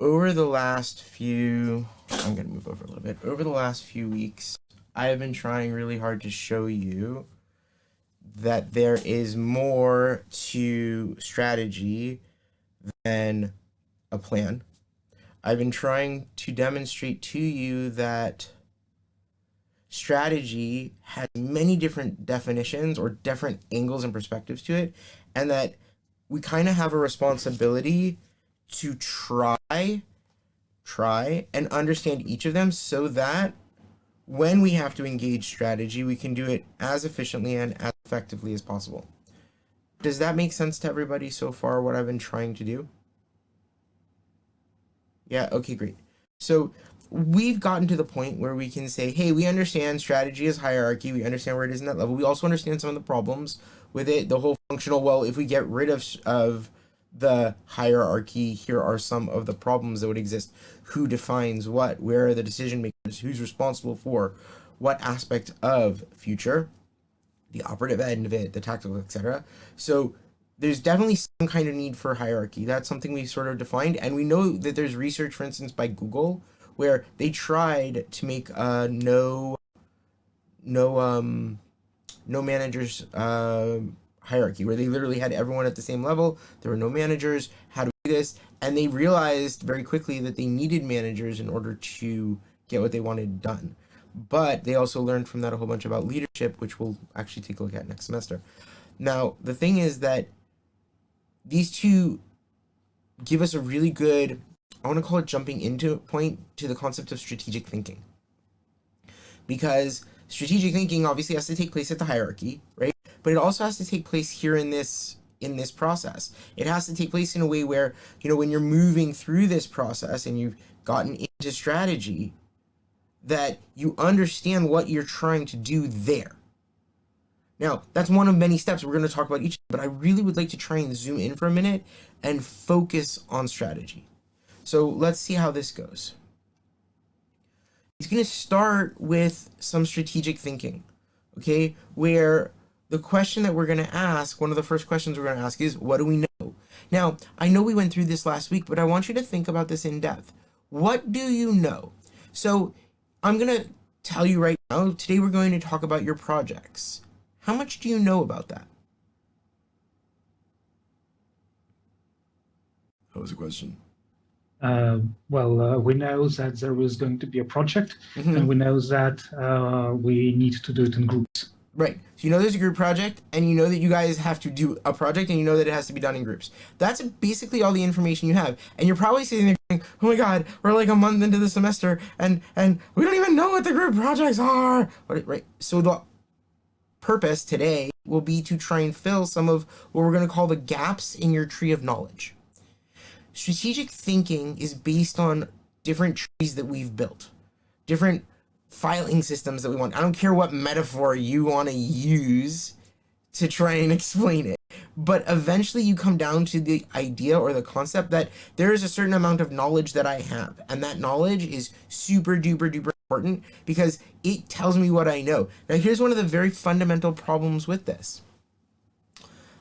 over the last few, I'm going to move over a little bit. Over the last few weeks, I have been trying really hard to show you that there is more to strategy than a plan. I've been trying to demonstrate to you that strategy has many different definitions or different angles and perspectives to it, and that we kind of have a responsibility to try and understand each of them so that when we have to engage strategy, we can do it as efficiently and as effectively as possible. Does that make sense to everybody so far, what I've been trying to do? Yeah, okay, great. So we've gotten to the point where we can say, hey, we understand strategy is hierarchy. We understand where it is in that level. We also understand some of the problems with it. The whole functional, well, if we get rid of the hierarchy, here are some of the problems that would exist. Who defines what? Where are the decision makers? Who's responsible for what aspect of future? The operative end of it, the tactical, etc. So there's definitely some kind of need for hierarchy. That's something we sort of defined. And we know that there's research, for instance, by Google, where they tried to make no managers hierarchy, where they literally had everyone at the same level. There were no managers. How do we do this? And they realized very quickly that they needed managers in order to get what they wanted done. But they also learned from that a whole bunch about leadership, which we'll actually take a look at next semester. Now, the thing is that these two give us a really good, I want to call it jumping into point to the concept of strategic thinking. Because strategic thinking obviously has to take place at the hierarchy, right? But it also has to take place here in this process. It has to take place in a way where, when you're moving through this process and you've gotten into strategy, that you understand what you're trying to do there. Now, that's one of many steps. We're going to talk about each, but I really would like to try and zoom in for a minute and focus on strategy. So let's see how this goes. It's going to start with some strategic thinking, okay? Where the question that we're going to ask, one of the first questions we're going to ask is, what do we know? Now, I know we went through this last week, but I want you to think about this in depth. What do you know? So I'm going to tell you right now, today we're going to talk about your projects. How much do you know about that? That was a question. We know that there is going to be a project, and we know that we need to do it in groups. Right. So you know there's a group project, and you know that you guys have to do a project, and you know that it has to be done in groups. That's basically all the information you have. And you're probably sitting there going, oh my God, we're like a month into the semester, and we don't even know what the group projects are. Right. So the purpose today will be to try and fill some of what we're going to call the gaps in your tree of knowledge. Strategic thinking is based on different trees that we've built, different filing systems that we want. I don't care what metaphor you want to use to try and explain it, but eventually you come down to the idea or the concept that there is a certain amount of knowledge that I have, and that knowledge is super duper duper important because it tells me what I know. Now, here's one of the very fundamental problems with this.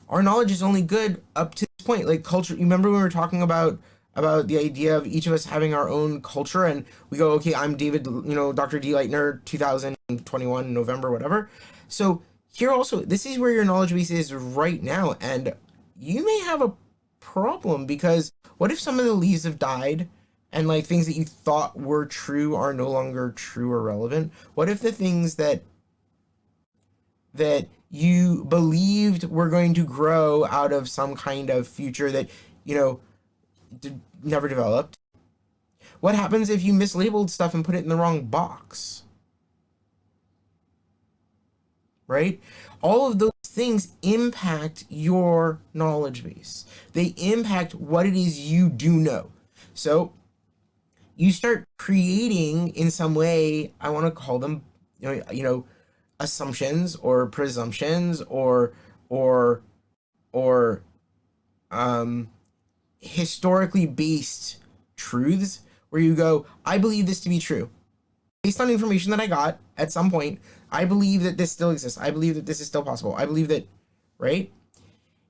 Our knowledge is only good up to this point. Like culture, you remember when we were talking about the idea of each of us having our own culture, and we go, okay, I'm David, Dr. D. Leitner, 2021, November, whatever. So here also, this is where your knowledge base is right now, and you may have a problem because what if some of the leaves have died and like things that you thought were true are no longer true or relevant? What if the things that you believed were going to grow out of some kind of future that, never developed? What happens if you mislabeled stuff and put it in the wrong box? Right? All of those things impact your knowledge base. They impact what it is you do know. So you start creating in some way, I want to call them, assumptions or presumptions or historically based truths where you go, I believe this to be true. Based on information that I got at some point, I believe that this still exists. I believe that this is still possible. I believe that, right?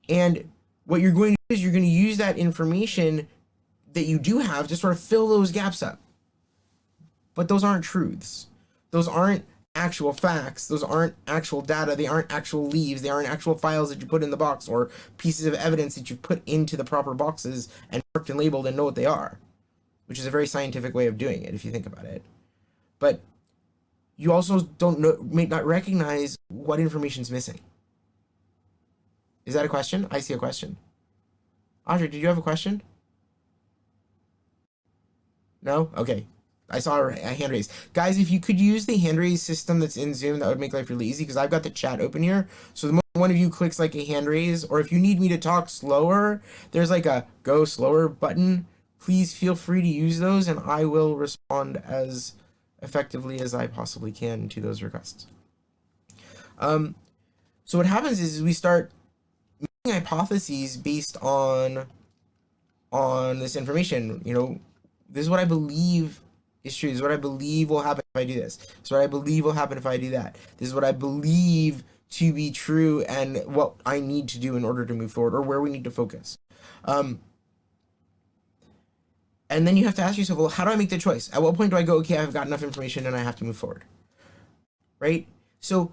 And what you're going to do is you're going to use that information that you do have to sort of fill those gaps up. But those aren't truths. Those aren't actual facts. Those aren't actual data. They aren't actual leaves. They aren't actual files that you put in the box or pieces of evidence that you put into the proper boxes and marked and labeled and know what they are, which is a very scientific way of doing it if you think about it. But you also may not recognize what information's missing. Is that a question? I see a question. Audrey, did you have a question? No? Okay. I saw a hand raise. Guys, if you could use the hand raise system that's in Zoom, that would make life really easy because I've got the chat open here. So the moment one of you clicks like a hand raise, or if you need me to talk slower, there's like a go slower button. Please feel free to use those and I will respond as effectively as I possibly can to those requests. So what happens is we start making hypotheses based on this information. You know, this is what I believe is true. This is what I believe will happen if I do this. This is what I believe will happen if I do that. This is what I believe to be true and what I need to do in order to move forward or where we need to focus. And then you have to ask yourself, well, how do I make the choice? At what point do I go, okay, I've got enough information and I have to move forward? Right? So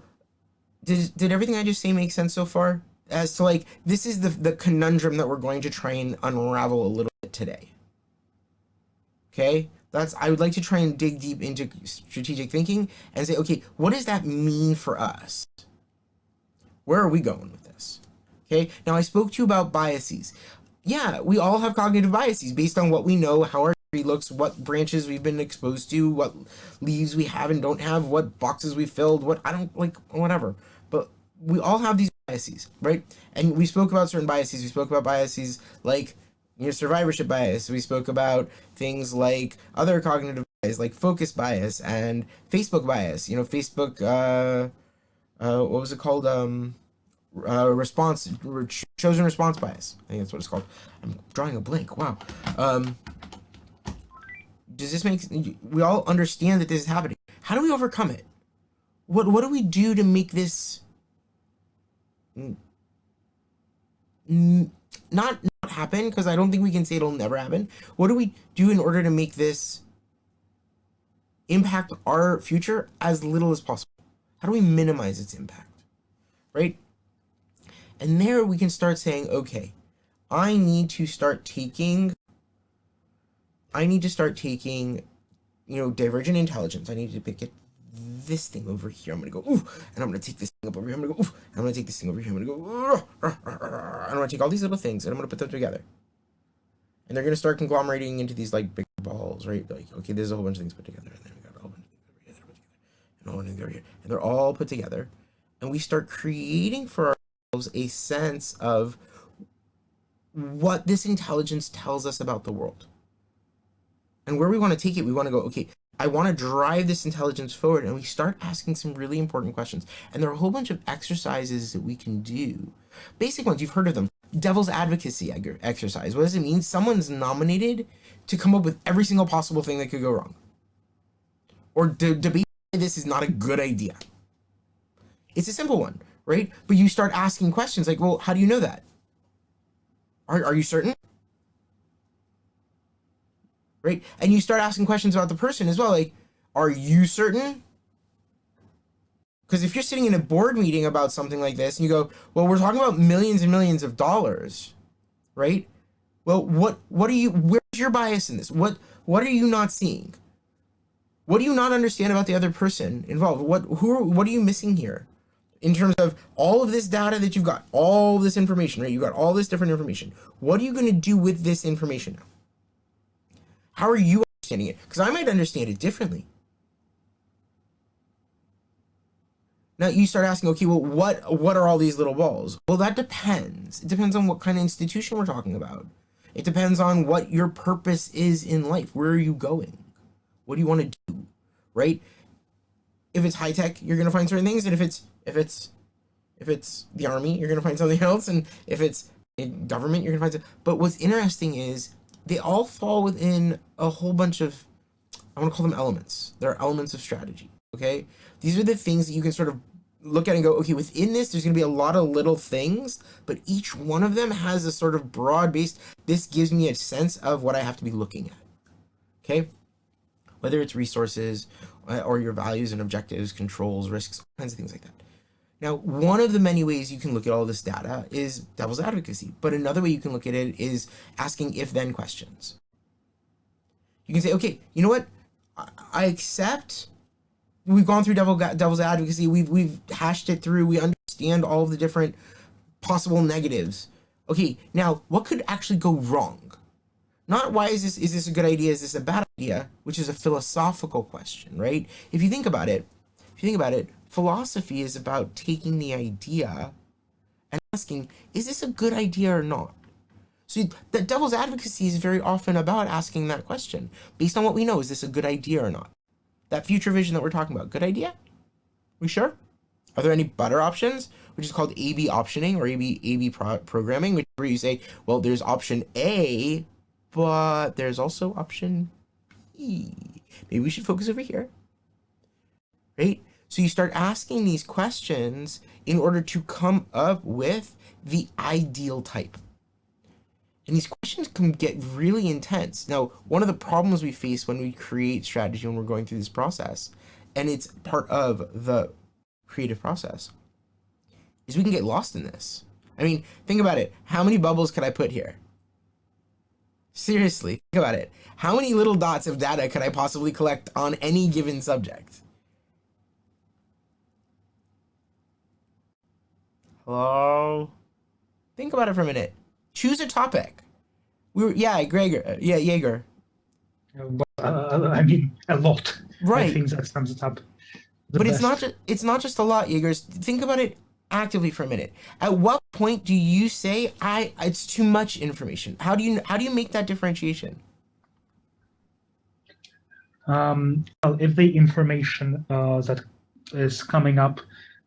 did everything I just say make sense so far? As to like, this is the conundrum that we're going to try and unravel a little bit today. Okay? I would like to try and dig deep into strategic thinking and say, okay, what does that mean for us? Where are we going with this? Okay? Now I spoke to you about biases. Yeah, we all have cognitive biases based on what we know, how our tree looks, what branches we've been exposed to, what leaves we have and don't have, what boxes we filled, what I don't like, whatever. But we all have these biases, right? And we spoke about certain biases. We spoke about biases like survivorship bias. We spoke about things like other cognitive bias, like focus bias and Facebook bias. You know, Facebook, what was it called? Chosen response bias. I think that's what it's called. I'm drawing a blank. Wow. Does this make? We all understand that this is happening. How do we overcome it? What do we do to make this not happen? Because I don't think we can say it'll never happen. What do we do in order to make this impact our future as little as possible? How do we minimize its impact? Right? And there we can start saying, okay, I need to start taking, you know, divergent intelligence. I need to pick this thing over here. I'm going to go, ooh, and I'm going to take this thing up over here. I'm going to go, ooh, and I'm going to take this thing over here. I'm going to go, and I'm going to take all these little things and I'm going to put them together. And they're going to start conglomerating into these like big balls, right? Like, okay, there's a whole bunch of things put together. And then we got a whole bunch of things put together, and a whole bunch of things over here. And they're all put together. And we start creating for ourselves a sense of what this intelligence tells us about the world. And where we want to take it, we want to go, okay, I want to drive this intelligence forward, and we start asking some really important questions. And there are a whole bunch of exercises that we can do. Basic ones, you've heard of them. Devil's advocacy exercise. What does it mean? Someone's nominated to come up with every single possible thing that could go wrong. Or debate this is not a good idea. It's a simple one, right? But you start asking questions like, well, how do you know that? Are you certain? Right? And you start asking questions about the person as well, like, are you certain? Because if you're sitting in a board meeting about something like this and you go, well, we're talking about millions and millions of dollars, right? Well, where's your bias in this? What are you not seeing? What do you not understand about the other person involved? What are you missing here? In terms of all of this data that you've got, all this information, right? You've got all this different information. What are you going to do with this information now? How are you understanding it? Because I might understand it differently. Now you start asking, okay, well, what are all these little balls? Well, that depends. It depends on what kind of institution we're talking about. It depends on what your purpose is in life. Where are you going? What do you want to do? Right? If it's high tech, you're going to find certain things, and if it's the army, you're going to find something else, and if it's in government, you're going to find something. But what's interesting is they all fall within a whole bunch of, I want to call them elements. They're elements of strategy. Okay? These are the things that you can sort of look at it and go, okay, within this, there's going to be a lot of little things, but each one of them has a sort of broad-based, this gives me a sense of what I have to be looking at. Okay? Whether it's resources or your values and objectives, controls, risks, all kinds of things like that. Now, one of the many ways you can look at all this data is devil's advocacy, but another way you can look at it is asking if-then questions. You can say, okay, you know what? I accept we've gone through devil's advocacy. We've hashed it through. We understand all of the different possible negatives. Okay, now what could actually go wrong? Not why is this a good idea? Is this a bad idea? Which is a philosophical question, right? If you think about it, philosophy is about taking the idea and asking, is this a good idea or not? So the devil's advocacy is very often about asking that question. Based on what we know, is this a good idea or not? That future vision that we're talking about, good idea? We sure? Are there any better options? Which is called A/B optioning or A/B programming, which where you say, well, there's option A, but there's also option B. Maybe we should focus over here, right? So you start asking these questions in order to come up with the ideal type. And these questions can get really intense. Now, one of the problems we face when we create strategy when we're going through this process, and it's part of the creative process, is we can get lost in this. I mean, think about it. How many bubbles could I put here? Seriously, think about it. How many little dots of data could I possibly collect on any given subject? Hello? Think about it for a minute. Choose a topic. Jaeger. I mean, a lot. Right. I think that sums it up. But it's not just a lot, Jaegers. Think about it actively for a minute. At what point do you say it's too much information? How do you make that differentiation? Well, if the information that is coming up,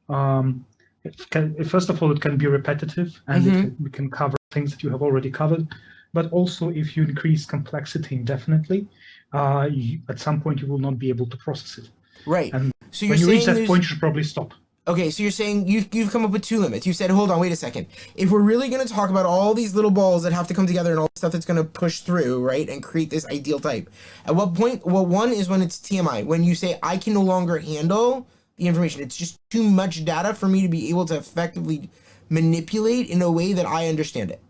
first of all, it can be repetitive and we can cover things that you have already covered. But also, if you increase complexity indefinitely, at some point you will not be able to process it. Right. And so when you reach that point, you should probably stop. Okay, so you're saying you've come up with two limits. You said, hold on, wait a second. If we're really going to talk about all these little balls that have to come together and all the stuff that's going to push through, right, and create this ideal type, at what point? Well, one is when it's TMI. When you say, I can no longer handle the information. It's just too much data for me to be able to effectively manipulate in a way that I understand it.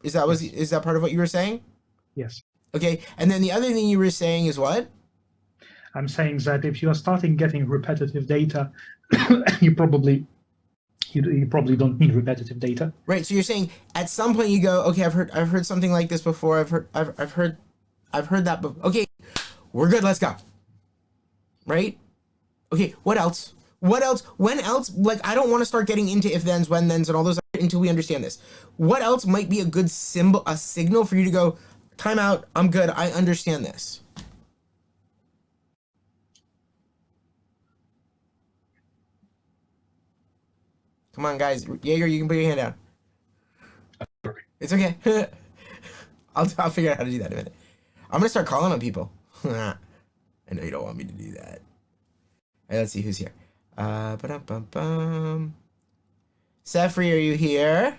Is that part of what you were saying? Yes. Okay, and then the other thing you were saying is what? I'm saying that if you are starting getting repetitive data, you probably don't need repetitive data. Right. So you're saying at some point you go, okay, I've heard something like this before. I've heard that before. Okay, we're good. Let's go. Right. Okay. What else? What else? When else? Like, I don't want to start getting into if-thens, when-thens, and all those until we understand this. What else might be a good signal for you to go, time out, I'm good, I understand this? Come on, guys. Jaeger, you can put your hand down. It's okay. I'll figure out how to do that in a minute. I'm going to start calling on people. I know you don't want me to do that. All right, let's see who's here. Sefri, are you here?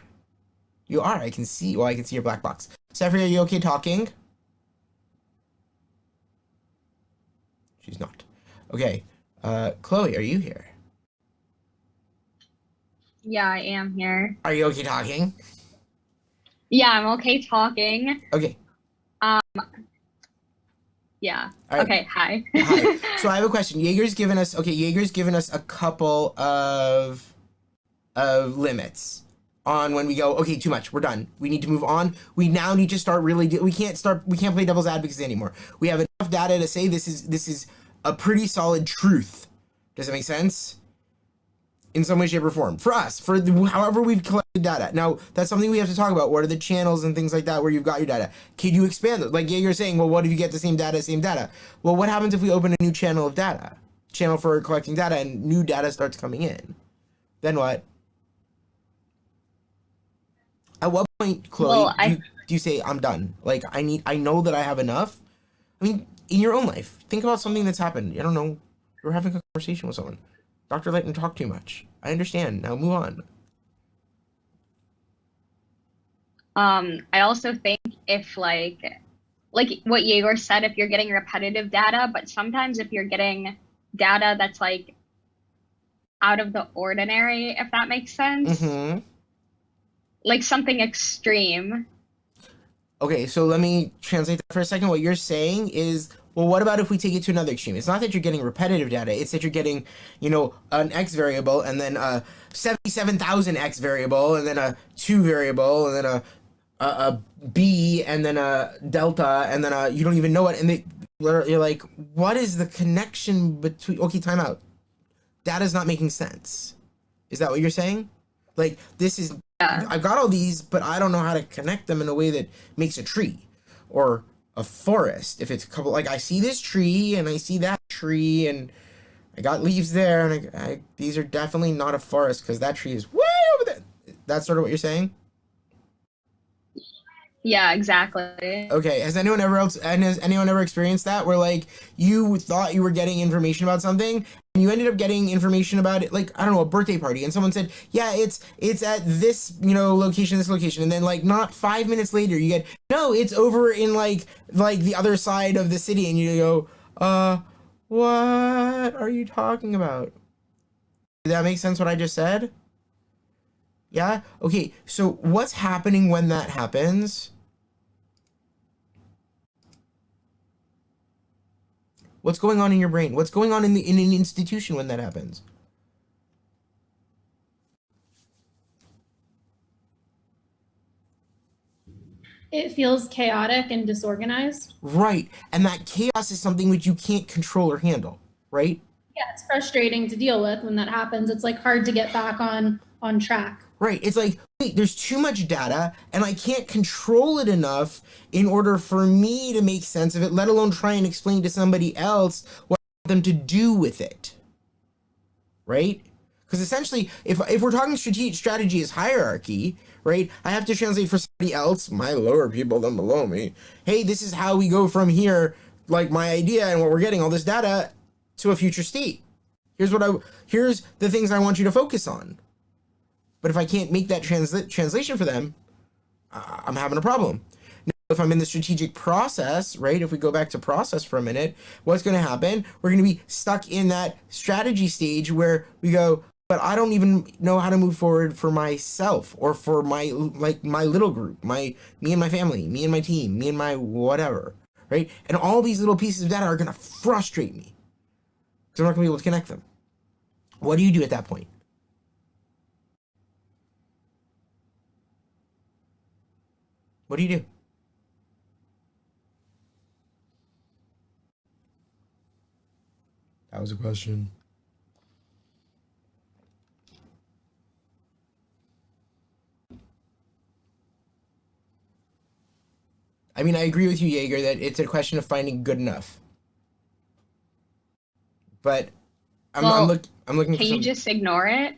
You are. I can see. Well, I can see your black box. Sefri, are you okay talking? She's not. Okay. Chloe, are you here? Yeah, I am here. Are you okay talking? Yeah, I'm okay talking. Okay. Yeah. All right. Okay, hi. Hi. So I have a question. Jaeger's given us a couple of limits on when we go, okay, too much, we're done. We need to move on. We now need to start we can't play devil's advocacy anymore. We have enough data to say this is a pretty solid truth. Does that make sense? In some way, shape, or form. For us, however we've collected data. Now, that's something we have to talk about. What are the channels and things like that where you've got your data? Can you expand it? Like Jaeger's saying, well, what if you get the same data? Well, what happens if we open a new channel of data? Channel for collecting data and new data starts coming in? Then what? At what point, Chloe, do you say, I'm done? Like, I know that I have enough? I mean, in your own life, think about something that's happened. I don't know, you're having a conversation with someone. Dr. Leitner talked too much. I understand. Now move on. I also think if like what Yegor said, if you're getting repetitive data, but sometimes if you're getting data that's like out of the ordinary, if that makes sense, Mm-hmm. like something extreme. Okay, so let me translate that for a second. What you're saying is, well, what about if we take it to another extreme? It's not that you're getting repetitive data, it's that you're getting, an X variable and then a 77,000 X variable and then a 2 variable and then a B and then a delta and then you don't even know it. And you're like, what is the connection between, okay, time out. Data's not making sense. Is that what you're saying? Like, this is, Yeah. I've got all these, but I don't know how to connect them in a way that makes a tree or a forest. If it's a couple, like I see this tree and I see that tree and I got leaves there and these are definitely not a forest because that tree is way over there. That's sort of what you're saying? Yeah, exactly. Okay, has anyone ever experienced that where like you thought you were getting information about something and you ended up getting information about it, like I don't know, a birthday party, and someone said, yeah, it's at this, location, this location, and then like not 5 minutes later you get, no, it's over in like the other side of the city, and you go, what are you talking about? Did that make sense what I just said? Yeah? Okay, so what's happening when that happens? What's going on in your brain? What's going on in an institution when that happens? It feels chaotic and disorganized. Right. And that chaos is something which you can't control or handle, right? Yeah, it's frustrating to deal with when that happens. It's like hard to get back on track. Right. It's like, wait, there's too much data and I can't control it enough in order for me to make sense of it, let alone try and explain to somebody else what I want them to do with it. Right? Because essentially, if we're talking strategy is hierarchy, right, I have to translate for somebody else, my lower people than below me, hey, this is how we go from here, like my idea and what we're getting, all this data, to a future state. Here's the things I want you to focus on. But if I can't make that translation for them, I'm having a problem. Now, if I'm in the strategic process, right, if we go back to process for a minute, what's going to happen? We're going to be stuck in that strategy stage where we go, but I don't even know how to move forward for myself or for my little group, me and my family, me and my team, me and my whatever, right? And all these little pieces of data are going to frustrate me because I'm not going to be able to connect them. What do you do at that point? What do you do? That was a question. I mean, I agree with you, Jaeger, that it's a question of finding good enough. But I'm looking for Can you just ignore it?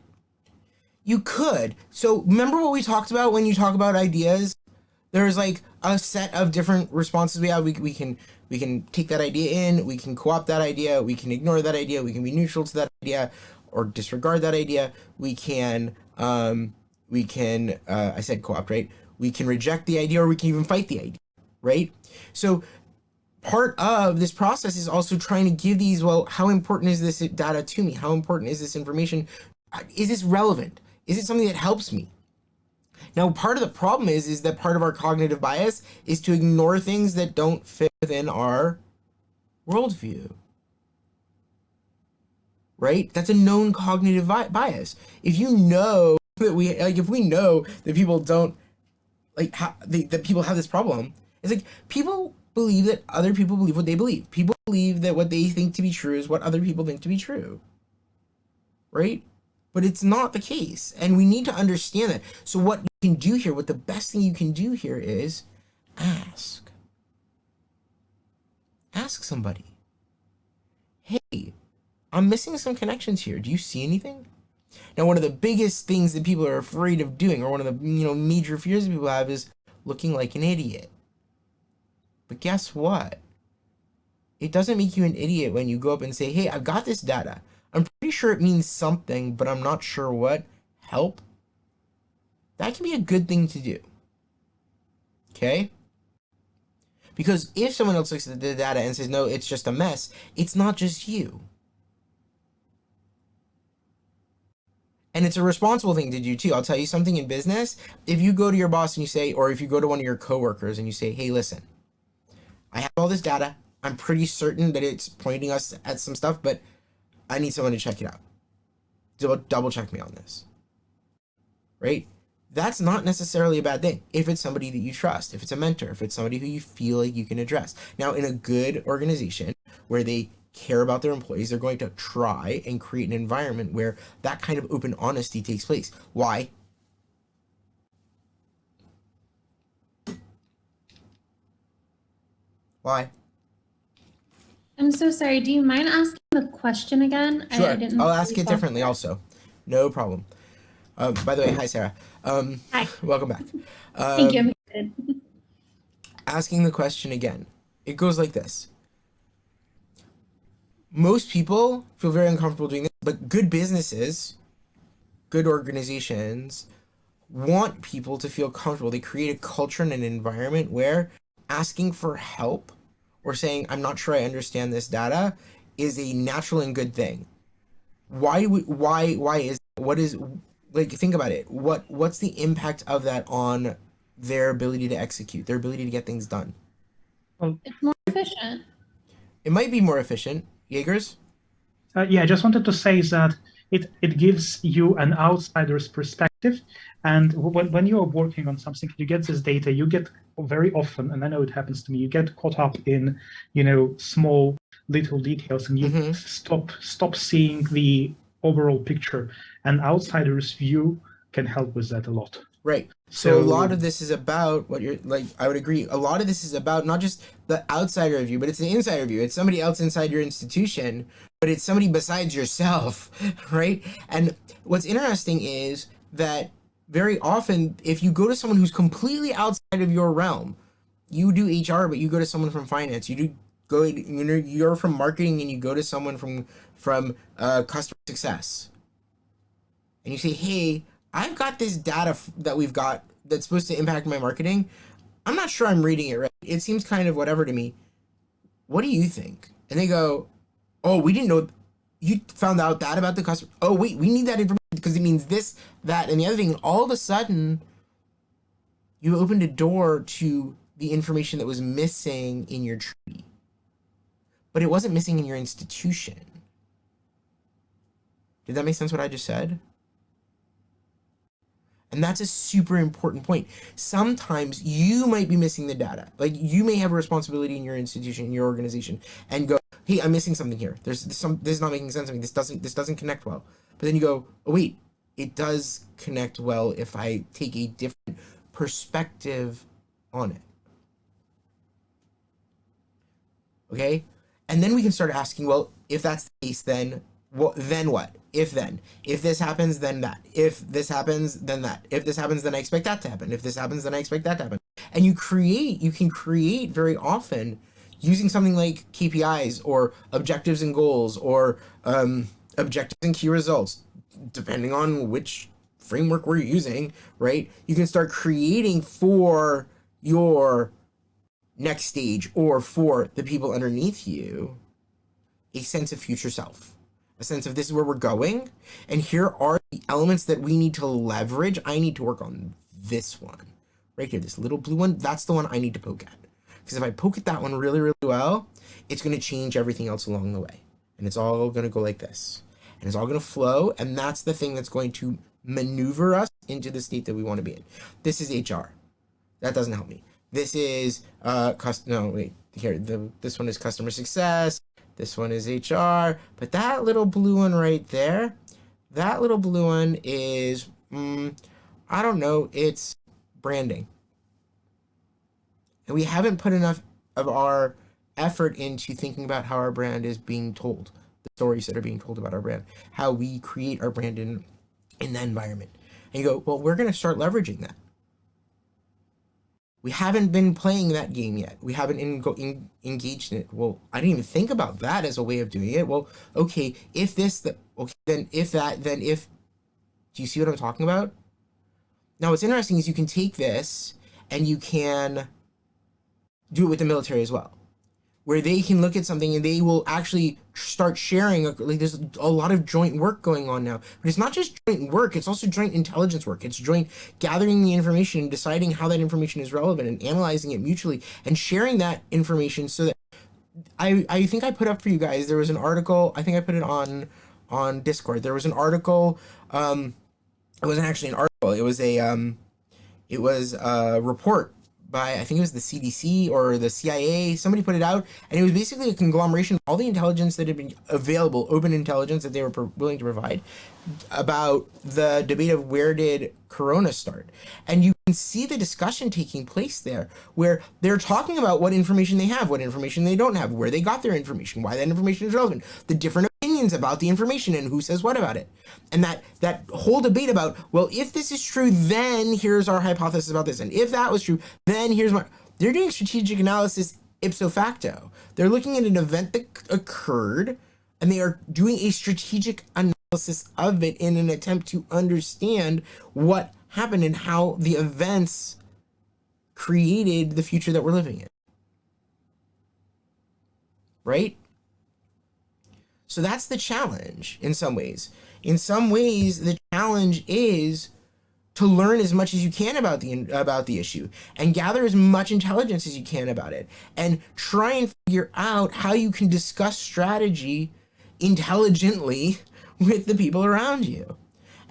You could. So remember what we talked about when you talk about ideas? There's like a set of different responses we have. We can take that idea in, we can co-opt that idea, we can ignore that idea, we can be neutral to that idea or disregard that idea. We can I said co-opt, right? We can reject the idea or we can even fight the idea, right? So part of this process is also trying to give these, well, how important is this data to me? How important is this information? Is this relevant? Is it something that helps me? Now, part of the problem is that part of our cognitive bias is to ignore things that don't fit within our worldview. Right? That's a known cognitive bias. If you know that if we know that people don't that people have this problem, it's like people believe that other people believe what they believe. People believe that what they think to be true is what other people think to be true. Right? But it's not the case. And we need to understand that. So what you can do here, what the best thing you can do here is ask. Ask somebody. Hey, I'm missing some connections here. Do you see anything? Now, one of the biggest things that people are afraid of doing, or one of the major fears that people have, is looking like an idiot. But guess what? It doesn't make you an idiot when you go up and say, hey, I've got this data. I'm pretty sure it means something, but I'm not sure what. Help. That can be a good thing to do. Okay? Because if someone else looks at the data and says, no, it's just a mess, it's not just you. And it's a responsible thing to do too. I'll tell you something in business. If you go to your boss and you say, or if you go to one of your coworkers and you say, hey, listen, I have all this data. I'm pretty certain that it's pointing us at some stuff, but I need someone to check it out. Double check me on this. Right? That's not necessarily a bad thing if it's somebody that you trust, if it's a mentor, if it's somebody who you feel like you can address. Now, in a good organization where they care about their employees, they're going to try and create an environment where that kind of open honesty takes place. Why? Why? I'm so sorry. Do you mind asking the question again? Sure. I didn't I'll ask really it follow differently that. also. No problem. By the way, hi, Sarah. Hi. Welcome back. Thank you. I'm excited. Asking the question again. It goes like this. Most people feel very uncomfortable doing this, but good businesses, good organizations want people to feel comfortable. They create a culture and an environment where asking for help or saying, I'm not sure I understand this data is a natural and good thing. Why is, what is, like, think about it. What's the impact of that on their ability to execute, their ability to get things done? It's more efficient. It might be more efficient. Jaegers? Yeah, I just wanted to say that it gives you an outsider's perspective. And when you are working on something, you get this data, you get very often, and I know it happens to me, you get caught up in, small little details, and you stop seeing the overall picture. An outsider's view can help with that a lot. Right. So a lot of this is about what you're like. I would agree. A lot of this is about not just the outsider view, but it's the insider view. It's somebody else inside your institution, but it's somebody besides yourself, right? And what's interesting is that very often, if you go to someone who's completely outside of your realm, you do HR, but you go to someone from finance. You're from marketing, and you go to someone from customer success, and you say, hey, I've got this data that we've got that's supposed to impact my marketing. I'm not sure I'm reading it right. It seems kind of whatever to me. What do you think? And they go, oh, we didn't know. You found out that about the customer. Oh, wait, we need that information because it means this, that, and the other thing. And all of a sudden, you opened a door to the information that was missing in your tree. But it wasn't missing in your institution. Did that make sense what I just said? And that's a super important point. Sometimes you might be missing the data. Like, you may have a responsibility in your institution, in your organization, and go, hey, I'm missing something here. This is not making sense to me. This doesn't connect well. But then you go, oh wait, it does connect well if I take a different perspective on it. Okay? And then we can start asking, well, if that's the case, then what? If this happens, then that. If this happens, then that. If this happens, then I expect that to happen. If this happens, then I expect that to happen. And you can create very often using something like KPIs or objectives and goals or objectives and key results, depending on which framework we're using, right? You can start creating for your next stage or for the people underneath you a sense of future self. A sense of this is where we're going, and here are the elements that we need to leverage. I need to work on this one. Right here, this little blue one, that's the one I need to poke at. Because if I poke at that one really, really well, it's going to change everything else along the way. And it's all going to go like this. And it's all going to flow, and that's the thing that's going to maneuver us into the state that we want to be in. This is HR. That doesn't help me. This is, this one is customer success. This one is HR, but that little blue one right there, that little blue one is, I don't know, it's branding. And we haven't put enough of our effort into thinking about how our brand is being told, the stories that are being told about our brand, how we create our brand in that environment. And you go, well, we're going to start leveraging that. We haven't been playing that game yet. We haven't engaged in it. Well, I didn't even think about that as a way of doing it. Well, okay, if this, okay, then if that, then if, do you see what I'm talking about? Now, what's interesting is you can take this and you can do it with the military as well, where they can look at something and they will actually start sharing. Like, there's a lot of joint work going on now, but it's not just joint work, it's also joint intelligence work. It's joint gathering the information and deciding how that information is relevant and analyzing it mutually and sharing that information. So that I think I put up for you guys, there was an article, I think I put it on Discord. There was an article, it wasn't actually an article, it was a report by, I think it was the CDC or the CIA. Somebody put it out, and it was basically a conglomeration of all the intelligence that had been available, open intelligence that they were willing to provide, about the debate of where did Corona start. And you can see the discussion taking place there, where they're talking about what information they have, what information they don't have, where they got their information, why that information is relevant, the different opinions about the information and who says what about it. And that whole debate about, well, if this is true, then here's our hypothesis about this. And if that was true, then here's my... They're doing strategic analysis ipso facto. They're looking at an event that occurred, and they are doing a strategic analysis of it in an attempt to understand what happened and how the events created the future that we're living in. Right? So that's the challenge in some ways. In some ways, the challenge is to learn as much as you can about the issue and gather as much intelligence as you can about it and try and figure out how you can discuss strategy intelligently with the people around you.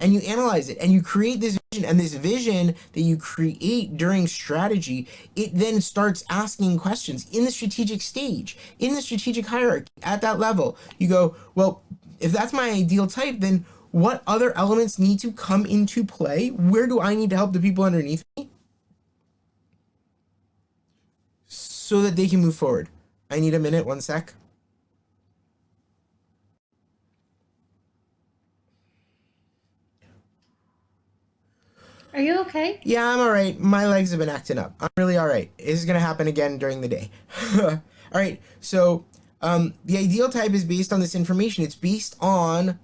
And you analyze it and you create this vision, and this vision that you create during strategy, it then starts asking questions in the strategic stage, in the strategic hierarchy at that level. You go, well, if that's my ideal type, then what other elements need to come into play? Where do I need to help the people underneath me so that they can move forward? I need a minute, 1 sec. Are you okay? Yeah, I'm all right. My legs have been acting up. I'm really all right. This is going to happen again during the day. All right. So the ideal type is based on this information. It's based on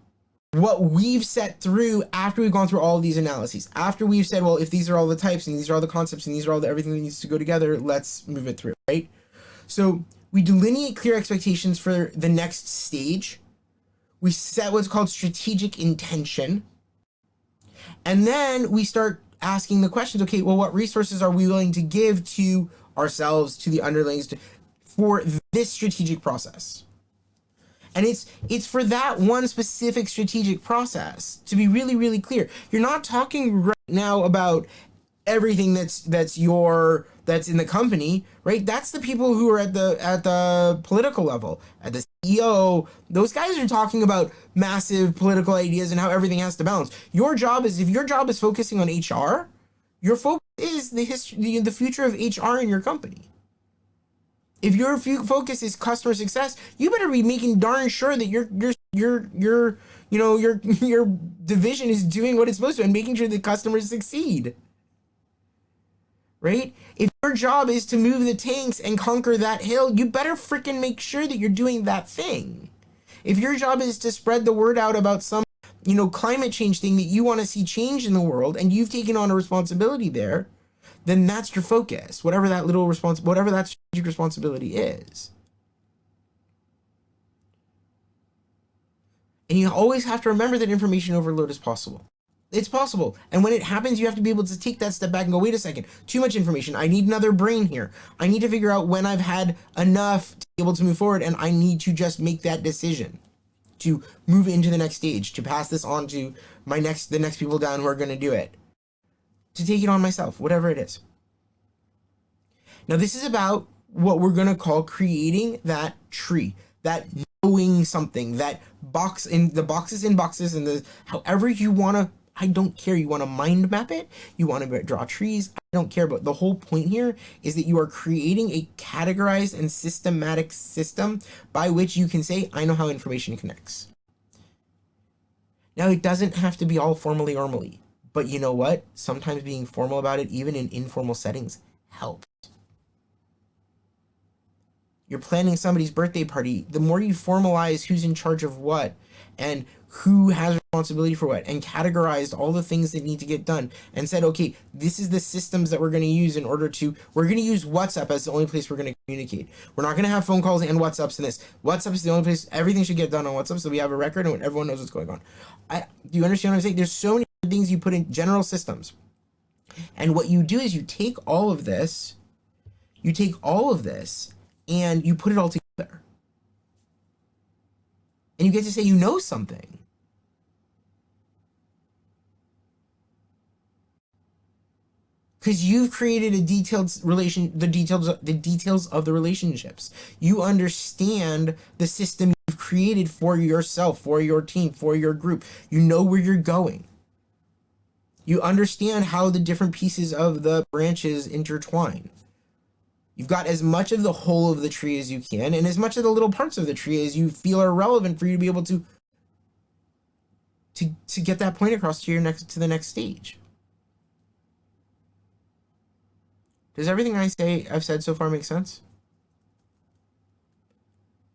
what we've set through after we've gone through all of these analyses. After we've said, well, if these are all the types and these are all the concepts and these are all everything that needs to go together, let's move it through, right? So we delineate clear expectations for the next stage. We set what's called strategic intention. And then we start asking the questions, okay, well, what resources are we willing to give to ourselves, to the underlings, for this strategic process? And it's for that one specific strategic process, to be really, really clear. You're not talking right now about everything that's in the company, right? That's the people who are at the political level, at the CEO. Those guys are talking about massive political ideas and how everything has to balance. Your job is, if your job is focusing on HR, your focus is the future of HR in your company. If your focus is customer success, you better be making darn sure that your division is doing what it's supposed to and making sure that customers succeed. Right? If your job is to move the tanks and conquer that hill, you better freaking make sure that you're doing that thing. If your job is to spread the word out about some, climate change thing that you want to see change in the world and you've taken on a responsibility there, then that's your focus, whatever that strategic responsibility is. And you always have to remember that information overload is possible. It's possible. And when it happens, you have to be able to take that step back and go, wait a second, too much information. I need another brain here. I need to figure out when I've had enough to be able to move forward, and I need to just make that decision to move into the next stage, to pass this on to the next people down who are going to do it, to take it on myself, whatever it is. Now, this is about what we're going to call creating that tree, that knowing something, that box in the boxes in boxes, and the however you want to, I don't care. You want to mind map it, you want to draw trees, I don't care. But the whole point here is that you are creating a categorized and systematic system by which you can say, I know how information connects. Now, it doesn't have to be all formally. But you know what? Sometimes being formal about it, even in informal settings, helps. You're planning somebody's birthday party. The more you formalize who's in charge of what and who has responsibility for what, and categorized all the things that need to get done and said, okay, this is the systems that we're going to use in order to, we're going to use WhatsApp as the only place we're going to communicate. We're not going to have phone calls and WhatsApps in this. WhatsApp is the only place, everything should get done on WhatsApp so we have a record and everyone knows what's going on. Do you understand what I'm saying? There's so many things you put in general systems. And what you do is you take all of this and you put it all together. And you get to say you know something. Because you've created a detailed the details of the relationships. You understand the system you've created for yourself, for your team, for your group. You know where you're going. You understand how the different pieces of the branches intertwine. You've got as much of the whole of the tree as you can, and as much of the little parts of the tree as you feel are relevant for you to be able to get that point across to the next stage. Does everything I've said so far make sense?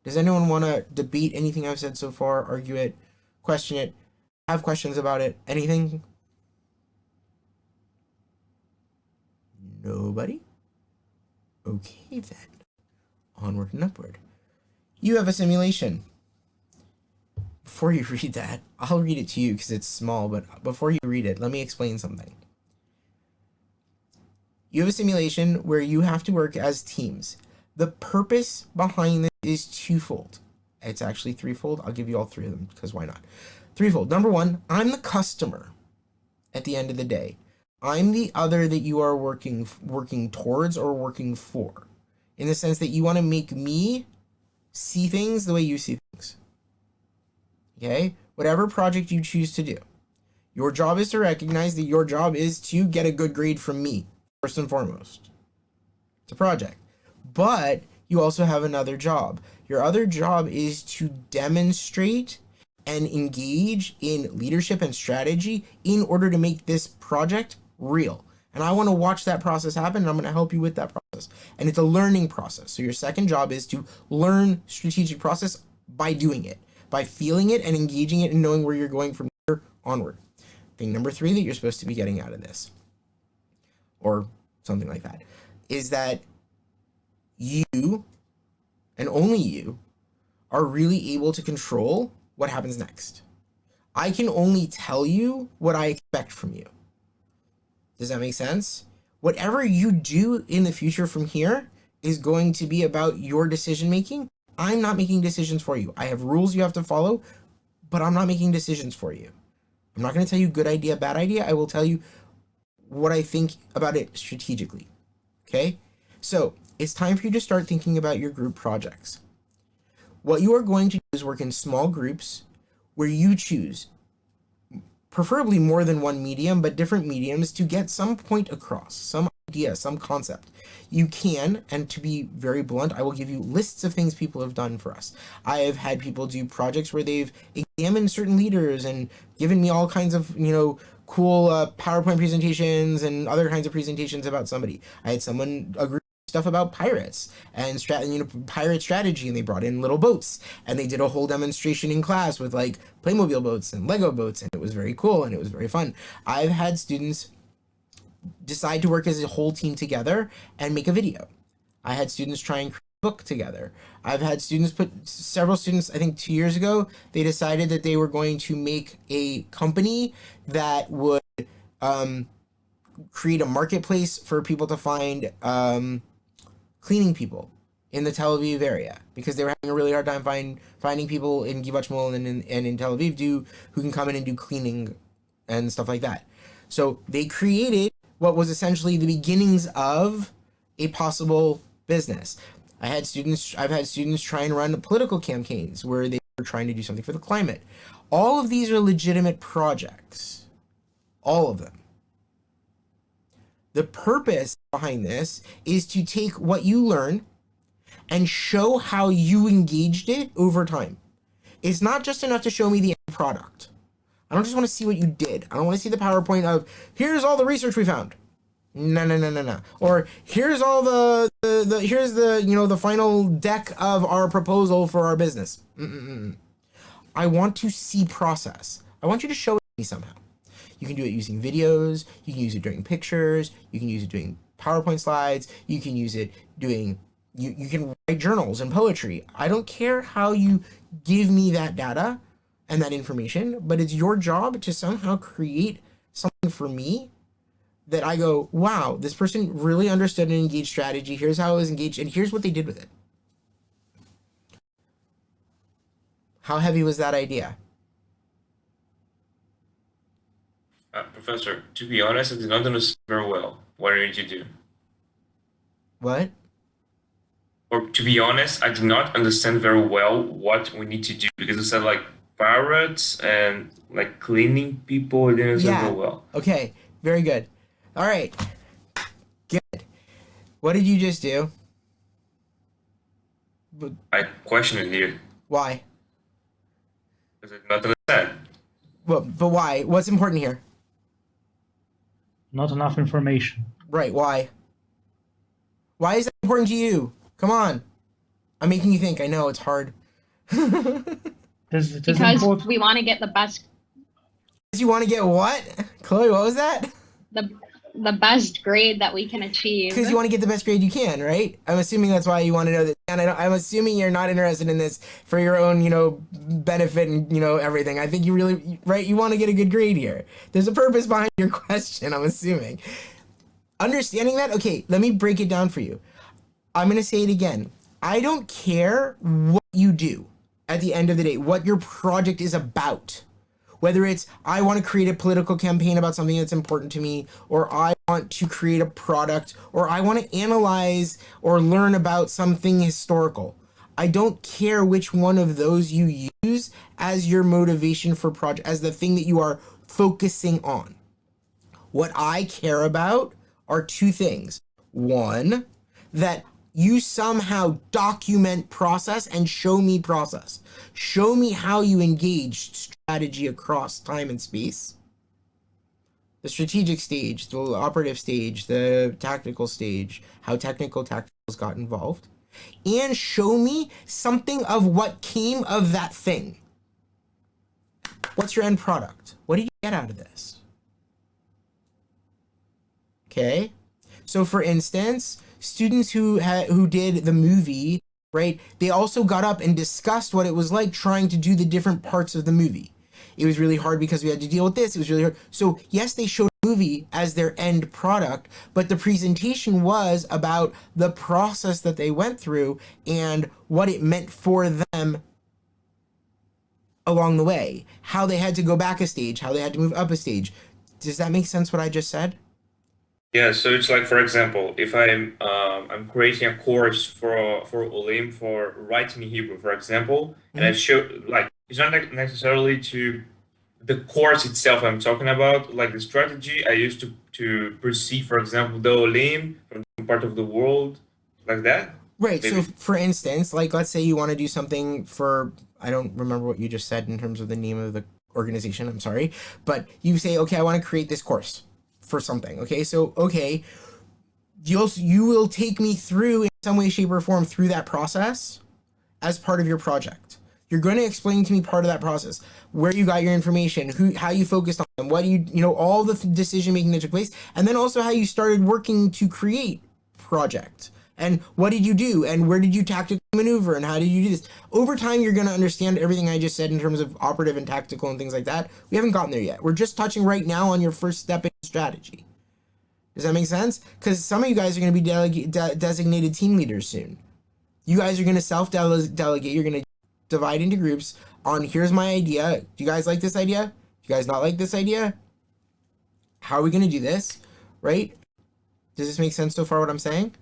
Does anyone want to debate anything I've said so far, argue it, question it, have questions about it, anything? Nobody? Okay then. Onward and upward. You have a simulation. Before you read that, I'll read it to you because it's small, but before you read it, let me explain something. You have a simulation where you have to work as teams. The purpose behind this is twofold. It's actually threefold. I'll give you all three of them because why not? Threefold. Number one, I'm the customer at the end of the day. I'm the other that you are working towards or working for, in the sense that you want to make me see things the way you see things. Okay? Whatever project you choose to do, your job is to recognize that your job is to get a good grade from me, first and foremost. It's a project. But you also have another job. Your other job is to demonstrate and engage in leadership and strategy in order to make this project real. And I want to watch that process happen, and I'm going to help you with that process. And it's a learning process. So your second job is to learn strategic process by doing it, by feeling it and engaging it and knowing where you're going from here onward. Thing number three that you're supposed to be getting out of this, or something like that, is that you, and only you, are really able to control what happens next. I can only tell you what I expect from you. Does that make sense? Whatever you do in the future from here is going to be about your decision making. I'm not making decisions for you. I have rules you have to follow, but I'm not making decisions for you. I'm not going to tell you good idea, bad idea. I will tell you what I think about it strategically. Okay? So it's time for you to start thinking about your group projects. What you are going to do is work in small groups where you choose, preferably more than one medium, but different mediums, to get some point across, some idea, some concept. You can, and to be very blunt, I will give you lists of things people have done for us. I have had people do projects where they've examined certain leaders and given me all kinds of, cool PowerPoint presentations and other kinds of presentations about somebody. I had someone agree stuff about pirates and pirate strategy, and they brought in little boats and they did a whole demonstration in class with like Playmobil boats and Lego boats, and it was very cool and it was very fun. I've had students decide to work as a whole team together and make a video. I had students try and create a book together. I've had several students, I think 2 years ago, they decided that they were going to make a company that would create a marketplace for people to find cleaning people in the Tel Aviv area, because they were having a really hard time finding people in Givat Shmuel and in Tel Aviv who can come in and do cleaning and stuff like that. So they created what was essentially the beginnings of a possible business. I've had students try and run political campaigns where they were trying to do something for the climate. All of these are legitimate projects. All of them. The purpose behind this is to take what you learn and show how you engaged it over time. It's not just enough to show me the end product. I don't just want to see what you did. I don't want to see the PowerPoint of, here's all the research we found. No. Or here's all the here's the the final deck of our proposal for our business. I want to see process. I want you to show it to me somehow. You can do it using videos. You can use it doing pictures. You can use it doing PowerPoint slides. You can use it doing. You can write journals and poetry. I don't care how you give me that data and that information, but it's your job to somehow create something for me that I go, wow, this person really understood an engaged strategy. Here's how it was engaged, and here's what they did with it. How heavy was that idea? Professor, to be honest, I did not understand very well what I need to do. What? Or to be honest, I did not understand very well what we need to do because it said like pirates and like cleaning people. I didn't understand very well. Okay, very good. All right, good. What did you just do? I questioned you Why? because I did not understand. Well, but why? What's important here? Not enough information. Right, why? Why is that important to you? Come on. I'm making you think. I know, it's hard. It is Because important. we want to get the best You want to get what? Chloe, what was that? the best grade that we can achieve. Because you want to get the best grade you can, right? I'm assuming that's why you want to know that. And I'm assuming you're not interested in this for your own, benefit and, everything. I think you really, right? You want to get a good grade here. There's a purpose behind your question, I'm assuming. Understanding that, okay, let me break it down for you. I'm going to say it again. I don't care what you do at the end of the day, what your project is about. Whether it's, I want to create a political campaign about something that's important to me, or I want to create a product, or I want to analyze or learn about something historical. I don't care which one of those you use as your motivation for project, as the thing that you are focusing on. What I care about are two things. One, that you somehow document process and show me process. Show me how you engaged strategy across time and space. The strategic stage, the operative stage, the tactical stage, how technical tacticals got involved. And show me something of what came of that thing. What's your end product? What did you get out of this? Okay? So for instance, students who did the movie, right? They also got up and discussed what it was like trying to do the different parts of the movie. It was really hard because we had to deal with this. It was really hard. So yes, they showed the movie as their end product, but the presentation was about the process that they went through and what it meant for them along the way. How they had to go back a stage, how they had to move up a stage. Does that make sense what I just said? Yeah, so it's like, for example, if I'm creating a course for Olim for writing in Hebrew, for example, and I show like it's not necessarily to the course itself I'm talking about, like the strategy I used to perceive, for example, the Olim from different part of the world, like that. Right. Maybe. So for instance, like let's say you want to do something for, I don't remember what you just said in terms of the name of the organization, I'm sorry, but you say, okay, I want to create this course for something. Okay, so okay, you will take me through in some way, shape, or form through that process as part of your project. You're going to explain to me part of that process, where you got your information, how you focused on them, what all the decision making that took place, and then also how you started working to create project. And what did you do? And where did you tactically maneuver? And how did you do this? Over time, you're going to understand everything I just said in terms of operative and tactical and things like that. We haven't gotten there yet. We're just touching right now on your first step in strategy. Does that make sense? Because some of you guys are going to be designated team leaders soon. You guys are going to self-delegate. You're going to divide into groups on, here's my idea. Do you guys like this idea? Do you guys not like this idea? How are we going to do this? Right? Does this make sense so far what I'm saying?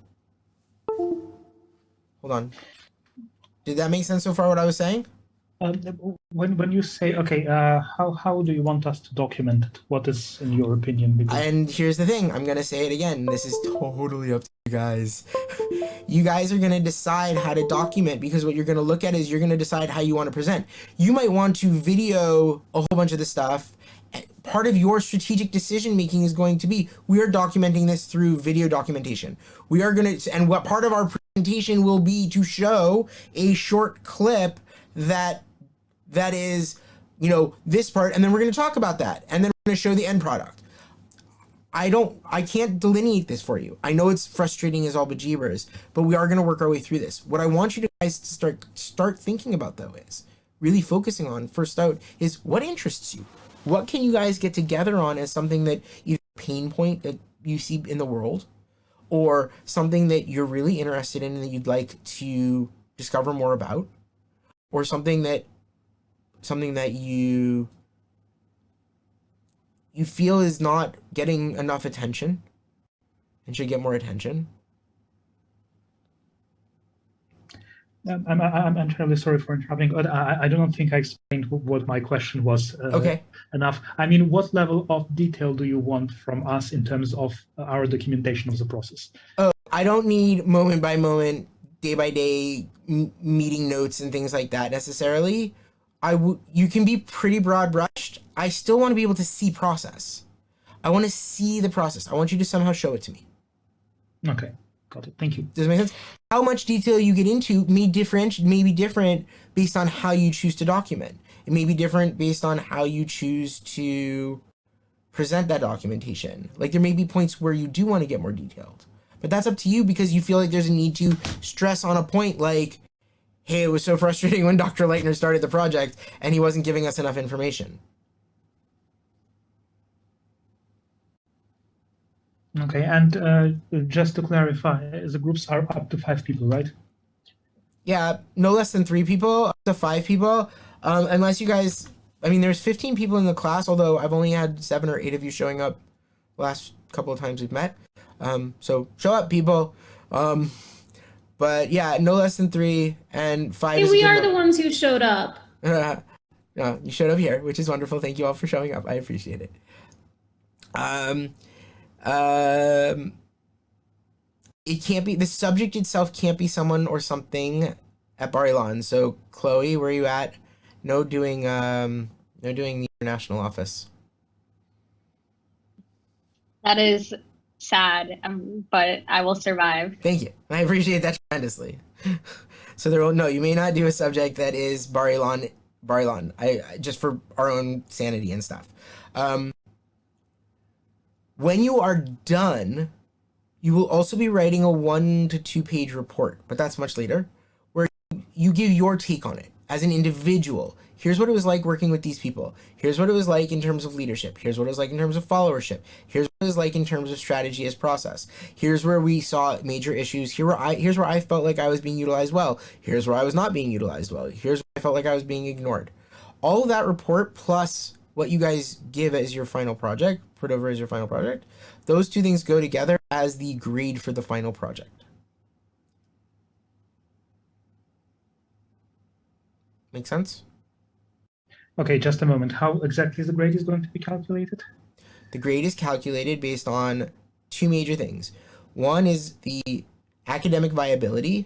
Hold on. Did that make sense so far what I was saying? When you say, okay, how do you want us to document it? What is, in your opinion? Because And here's the thing. I'm going to say it again. This is totally up to you guys. You guys are going to decide how to document, because what you're going to look at is you're going to decide how you want to present. You might want to video a whole bunch of the stuff Part of your strategic decision making is going to be, we are documenting this through video documentation. We are going to, and what part of our presentation will be to show a short clip that is, you know, this part, and then we're going to talk about that, and then we're going to show the end product. I can't delineate this for you. I know it's frustrating as all bejeebers, but we are going to work our way through this. What I want you guys to start thinking about, though, is really focusing on first out is what interests you. What can you guys get together on as something that either a pain point that you see in the world, or something that you're really interested in and that you'd like to discover more about, or something that you feel is not getting enough attention and should get more attention. I'm terribly sorry for interrupting, but I don't think I explained what my question was Okay. enough. I mean, what level of detail do you want from us in terms of our documentation of the process? Oh, I don't need moment by moment, day by day meeting notes and things like that necessarily. You can be pretty broad brushed. I still want to be able to see process. I want to see the process. I want you to somehow show it to me. Okay, got it. Thank you. Does it make sense? How much detail you get into may be different based on how you choose to document. It may be different based on how you choose to present that documentation. Like there may be points where you do want to get more detailed, but that's up to you because you feel like there's a need to stress on a point like, hey, it was so frustrating when Dr. Leitner started the project and he wasn't giving us enough information. Okay, and just to clarify, the groups are up to 5 people, right? Yeah, no less than 3 people, up to 5 people. Unless you guys, I mean, there's 15 people in the class, although I've only had 7 or 8 of you showing up last couple of times we've met. So show up, people. But yeah, no less than 3 and 5. Hey, we are the ones who showed up. No, you showed up here, which is wonderful. Thank you all for showing up. I appreciate it. It can't be, the subject itself can't be someone or something at Bar Ilan. So Chloe, where are you at? No doing the international office. That is sad, but I will survive. Thank you. I appreciate that tremendously. So you may not do a subject that is Bar Ilan. I just for our own sanity and stuff. When you are done, you will also be writing a 1 to 2 page report, but that's much later, where you give your take on it as an individual. Here's what it was like working with these people. Here's what it was like in terms of leadership. Here's what it was like in terms of followership. Here's what it was like in terms of strategy as process. Here's where we saw major issues. Here's where I felt like I was being utilized well. Here's where I was not being utilized well. Here's where I felt like I was being ignored. All of that report plus what you guys give as your final project, put over as your final project, those 2 things go together as the grade for the final project. Make sense? Okay, just a moment. How exactly the grade is going to be calculated? The grade is calculated based on 2 major things. One is the academic viability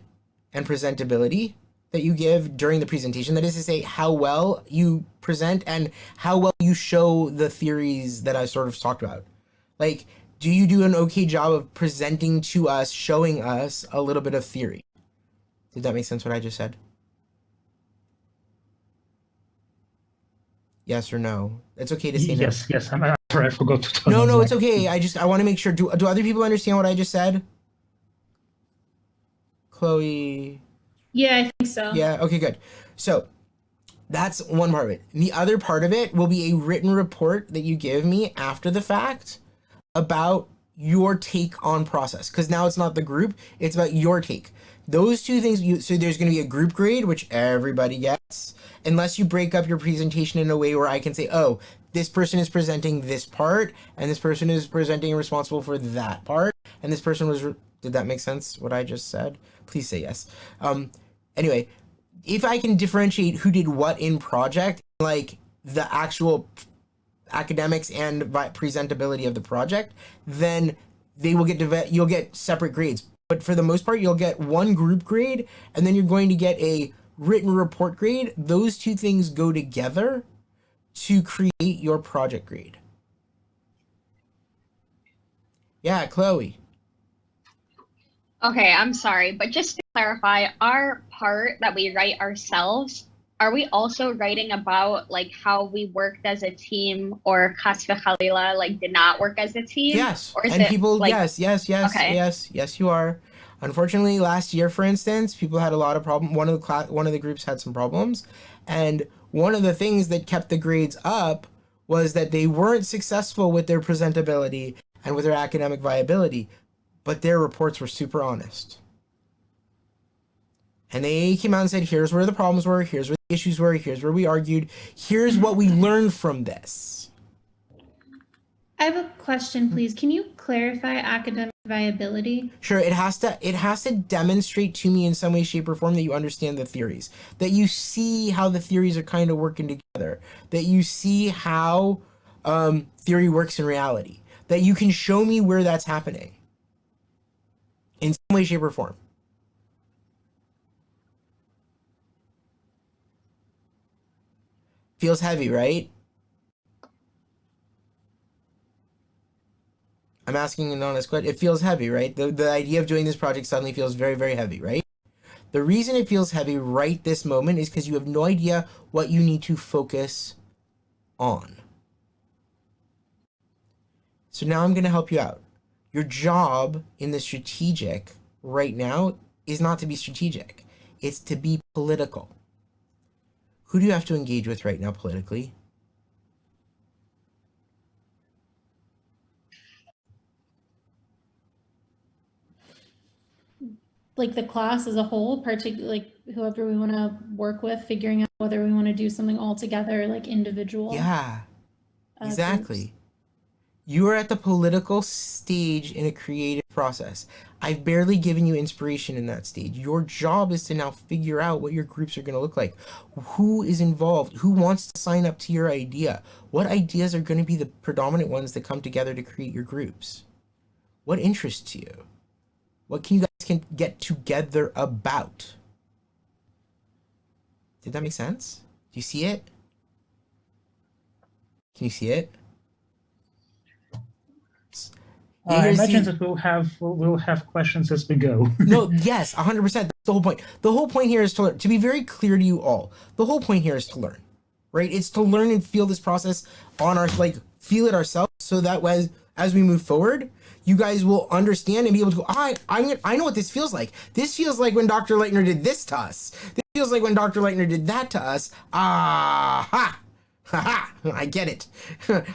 and presentability that you give during the presentation. That is to say, how well you present and how well you show the theories that I sort of talked about. Like, do you do an okay job of presenting to us, showing us a little bit of theory? Did that make sense what I just said? Yes or no? It's okay to say no. Yes. I'm sorry, I forgot to tell you. No, it's okay. I want to make sure. Do other people understand what I just said? Chloe? Yeah, I think so. Yeah, okay, good. So that's one part of it. The other part of it will be a written report that you give me after the fact about your take on process. Because now it's not the group, it's about your take. Those 2 things, so there's going to be a group grade, which everybody gets, unless you break up your presentation in a way where I can say, oh, this person is presenting this part, and this person is presenting responsible for that part, and this person was... Did that make sense, what I just said? Please say yes. Anyway, if I can differentiate who did what in project, like the actual academics and presentability of the project, then they will you'll get separate grades. But for the most part, you'll get one group grade, and then you're going to get a written report grade. Those 2 things go together to create your project grade? Yeah, Chloe. Okay, I'm sorry, but just to clarify, our part that we write ourselves, are we also writing about like how we worked as a team or Kasfa Khalila like did not work as a team? Yes. Or is And it people, like okay. yes, you are. Unfortunately, last year, for instance, people had a lot of problem. One of the groups had some problems, and one of the things that kept the grades up was that they weren't successful with their presentability and with their academic viability, but their reports were super honest. And they came out and said, here's where the problems were, here's where the issues were, here's where we argued, here's what we learned from this. I have a question, please. Can you clarify academic viability? Sure, it has to demonstrate to me in some way, shape, or form that you understand the theories, that you see how the theories are kind of working together, that you see how theory works in reality, that you can show me where that's happening in some way, shape, or form. Feels heavy, right? I'm asking an honest question. It feels heavy, right? The idea of doing this project suddenly feels very, very heavy, right? The reason it feels heavy right this moment is because you have no idea what you need to focus on. So now I'm going to help you out. Your job in the strategic right now is not to be strategic. It's to be political. Who do you have to engage with right now politically? Like the class as a whole, particularly like whoever we want to work with, figuring out whether we want to do something all together, like individual. Yeah, exactly. Groups. You are at the political stage in a creative process. I've barely given you inspiration in that stage. Your job is to now figure out what your groups are going to look like. Who is involved? Who wants to sign up to your idea? What ideas are going to be the predominant ones that come together to create your groups? What interests you? What can you guys can get together about? Did that make sense? Do you see it? Can you see it? I imagine that we'll have questions as we go. No, yes, 100%. That's the whole point. The whole point here is to learn. To be very clear to you all, the whole point here is to learn, right? It's to learn and feel this process on our, like, feel it ourselves, so that as we move forward, you guys will understand and be able to go, I know what this feels like. This feels like when Dr. Leitner did this to us. This feels like when Dr. Leitner did that to us. Ha ha, I get it.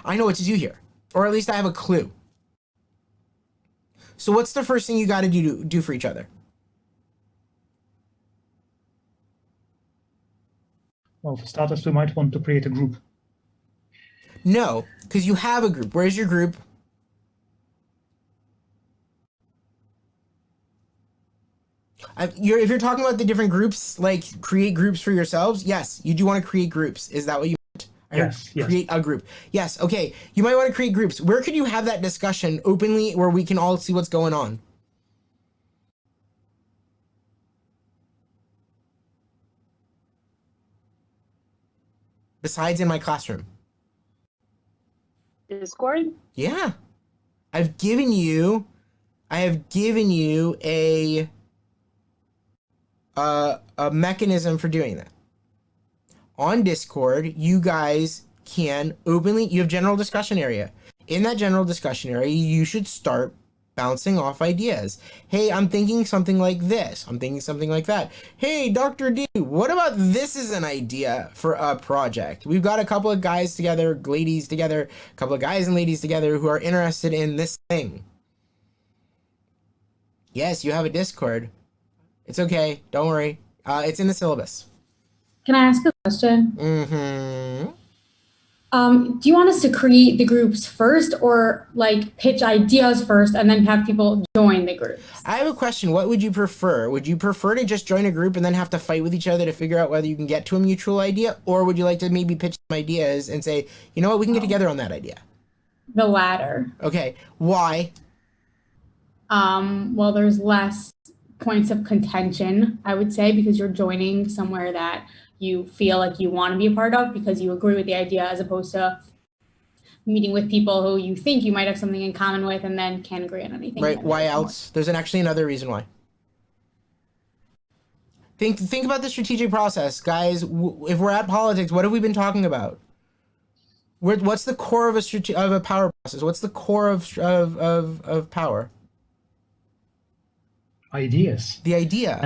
I know what to do here, or at least I have a clue. So what's the first thing you got to do for each other? Well, for starters, we might want to create a group. No, because you have a group. Where's your group? If you're talking about the different groups, like create groups for yourselves, yes, you do want to create groups. Is that what you want? Yes. Create a group. Yes, okay. You might want to create groups. Where could you have that discussion openly where we can all see what's going on? Besides in my classroom. Discord? Yeah. I have given you a mechanism for doing that. On Discord, you guys can openly, you have general discussion area. In that general discussion area, you should start bouncing off ideas. Hey, I'm thinking something like this. I'm thinking something like that. Hey, Dr. D, what about this as an idea for a project? We've got a couple of guys together, ladies together, a couple of guys and ladies together who are interested in this thing. Yes, you have a Discord. It's okay. Don't worry. It's in the syllabus. Can I ask a question? Mm-hmm. Do you want us to create the groups first, or like pitch ideas first and then have people join the groups? I have a question. What would you prefer? Would you prefer to just join a group and then have to fight with each other to figure out whether you can get to a mutual idea? Or would you like to maybe pitch some ideas and say, you know what, we can get together on that idea? The latter. Okay. Why? Well, there's less points of contention, I would say, because you're joining somewhere that you feel like you want to be a part of because you agree with the idea, as opposed to meeting with people who you think you might have something in common with and then can't agree on anything. Right. Why else? There's actually another reason why. Think about the strategic process, guys. If we're at politics, what have we been talking about? What's the core of a power process? What's the core of power? Ideas. The idea.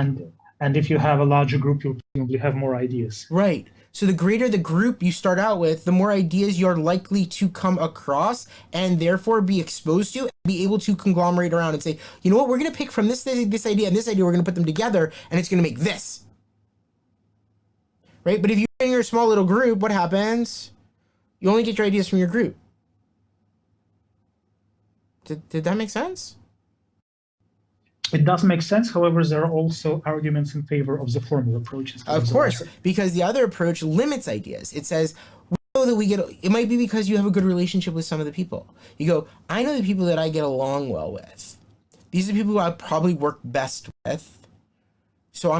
And if you have a larger group, you'll presumably have more ideas. Right. So the greater the group you start out with, the more ideas you're likely to come across and therefore be exposed to and be able to conglomerate around and say, you know what, we're going to pick from this idea and this idea, we're going to put them together and it's going to make this. Right? But if you're in your small little group, what happens? You only get your ideas from your group. Did that make sense? It does make sense. However, there are also arguments in favor of the formal approaches. Of course, because the other approach limits ideas. It says, we know that it might be because you have a good relationship with some of the people. You go, I know the people that I get along well with. These are the people who I probably work best with. So or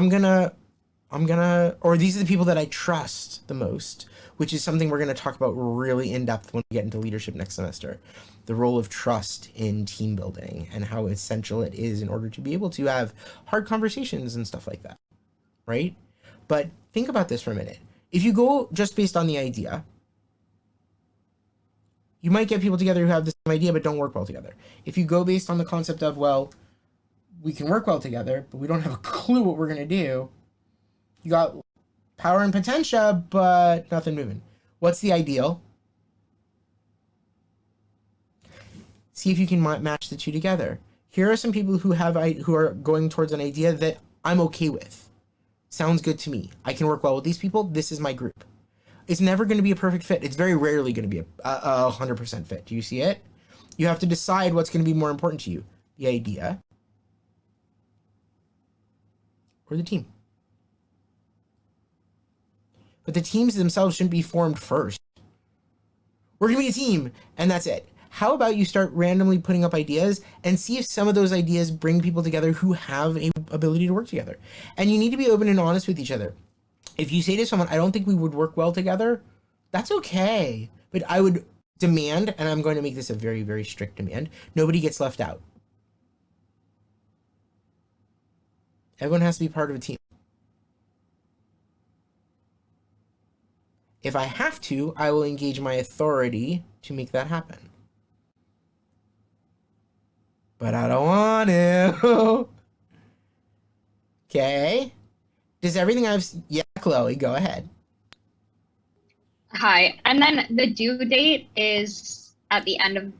these are the people that I trust the most, which is something we're going to talk about really in depth when we get into leadership next semester. The role of trust in team building and how essential it is in order to be able to have hard conversations and stuff like that, right? But think about this for a minute. If you go just based on the idea, you might get people together who have the same idea but don't work well together. If you go based on the concept of, well, we can work well together, but we don't have a clue what we're going to do, you got power and potential, but nothing moving. What's the ideal? See if you can match the two together. Here are some people who are going towards an idea that I'm okay with. Sounds good to me. I can work well with these people. This is my group. It's never going to be a perfect fit. It's very rarely going to be a 100% fit. Do you see it? You have to decide what's going to be more important to you. The idea or the team. But the teams themselves shouldn't be formed first. We're going to be a team, and that's it. How about you start randomly putting up ideas and see if some of those ideas bring people together who have an ability to work together. And you need to be open and honest with each other. If you say to someone, I don't think we would work well together, that's okay. But I would demand, and I'm going to make this a very, very strict demand, nobody gets left out. Everyone has to be part of a team. If I have to, I will engage my authority to make that happen. But I don't want to. Okay. Does everything yeah, Chloe, go ahead. Hi. And then the due date is at the end of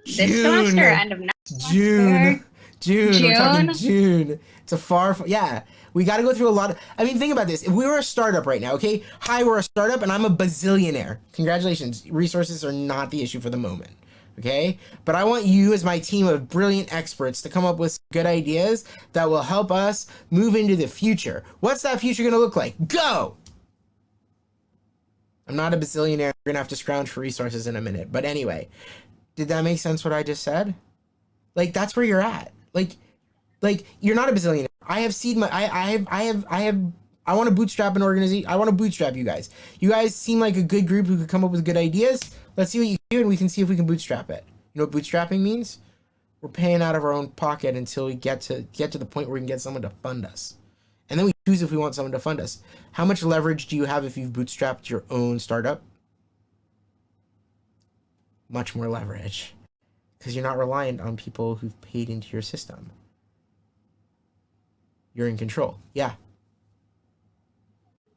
this June. semester or end of next semester? June. We're talking June. It's a yeah. We got to go through a lot of, think about this. If we were a startup right now, okay? Hi, we're a startup and I'm a bazillionaire. Congratulations. Resources are not the issue for the moment. Okay? But I want you as my team of brilliant experts to come up with good ideas that will help us move into the future. What's that future going to look like? Go! I'm not a bazillionaire. We're going to have to scrounge for resources in a minute. But anyway, did that make sense what I just said? Like, that's where you're at. Like you're not a bazillionaire. I have seed my, I want to bootstrap an organization. I want to bootstrap you guys. You guys seem like a good group who could come up with good ideas. Let's see what you do and we can see if we can bootstrap it. You know what bootstrapping means? We're paying out of our own pocket until we get to the point where we can get someone to fund us. And then we choose if we want someone to fund us. How much leverage do you have if you've bootstrapped your own startup? Much more leverage. Because you're not reliant on people who've paid into your system. You're in control. Yeah.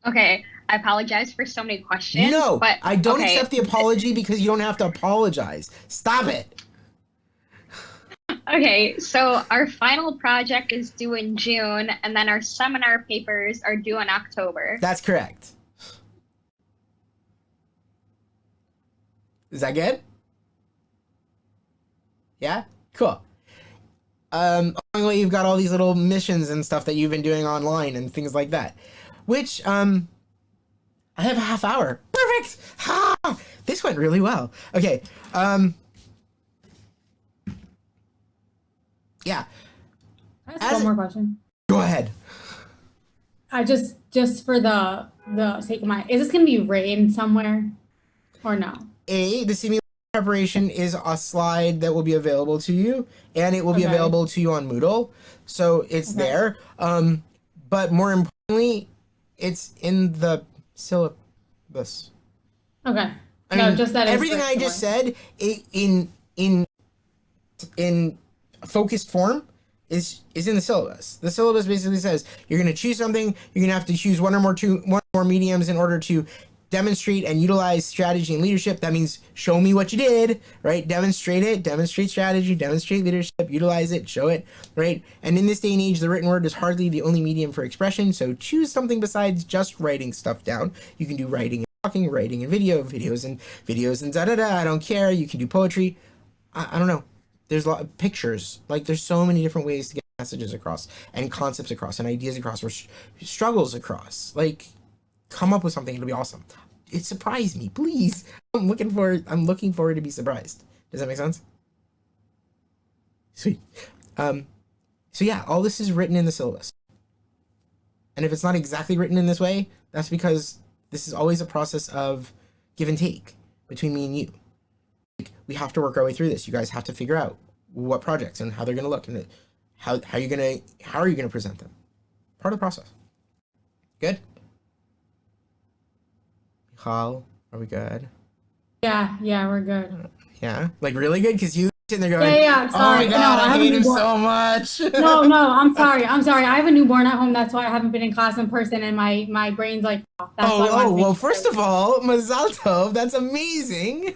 Okay, I apologize for so many questions. No, but I don't okay. accept the apology because you don't have to apologize. Stop it. Okay, so our final project is due in June, and then our seminar papers are due in October. That's correct. Is that good? Yeah? Cool. Along the way, you've got all these little missions and stuff that you've been doing online and things like that. Which, I have a half hour. Perfect! Ha! This went really well. Okay, yeah. I have one more question. Go ahead. I just for the the sake of is this going to be written somewhere or no? The simulation preparation is a slide that will be available to you, and it will be Okay. available to you on Moodle, so it's Okay. there. But more importantly, it's in the syllabus. Okay. I No, mean, just that it's everything I written just somewhere. said in focused form is in the syllabus. The syllabus basically says you're going to choose something. You're going to have to choose one or more mediums in order to demonstrate and utilize strategy and leadership. That means show me what you did, right? Demonstrate it, demonstrate strategy, demonstrate leadership, utilize it, show it, right? And in this day and age, the written word is hardly the only medium for expression. So choose something besides just writing stuff down. You can do writing and talking, writing and videos and da-da-da. I don't care. You can do poetry. I don't know. There's a lot of pictures. Like, there's so many different ways to get messages across and concepts across and ideas across or struggles across. Like, come up with something. It'll be awesome. It surprised me, please. I'm looking forward to be surprised. Does that make sense? Sweet. So yeah, all this is written in the syllabus. And if it's not exactly written in this way, that's because this is always a process of give and take between me and you. Like, we have to work our way through this. You guys have to figure out what projects and how they're going to look and how are you going to present them. Part of the process. Good? Michal, are we good? Yeah, we're good. Yeah? Like, really good? Because you sitting there going, Yeah, oh my sorry. god, No, I I have a hate him newborn. so much. No, I'm sorry. I have a newborn at home. That's why I haven't been in class in person, and my brain's like, that's why I wanted to make Well, sure. first of all, Mazal Tov, that's amazing.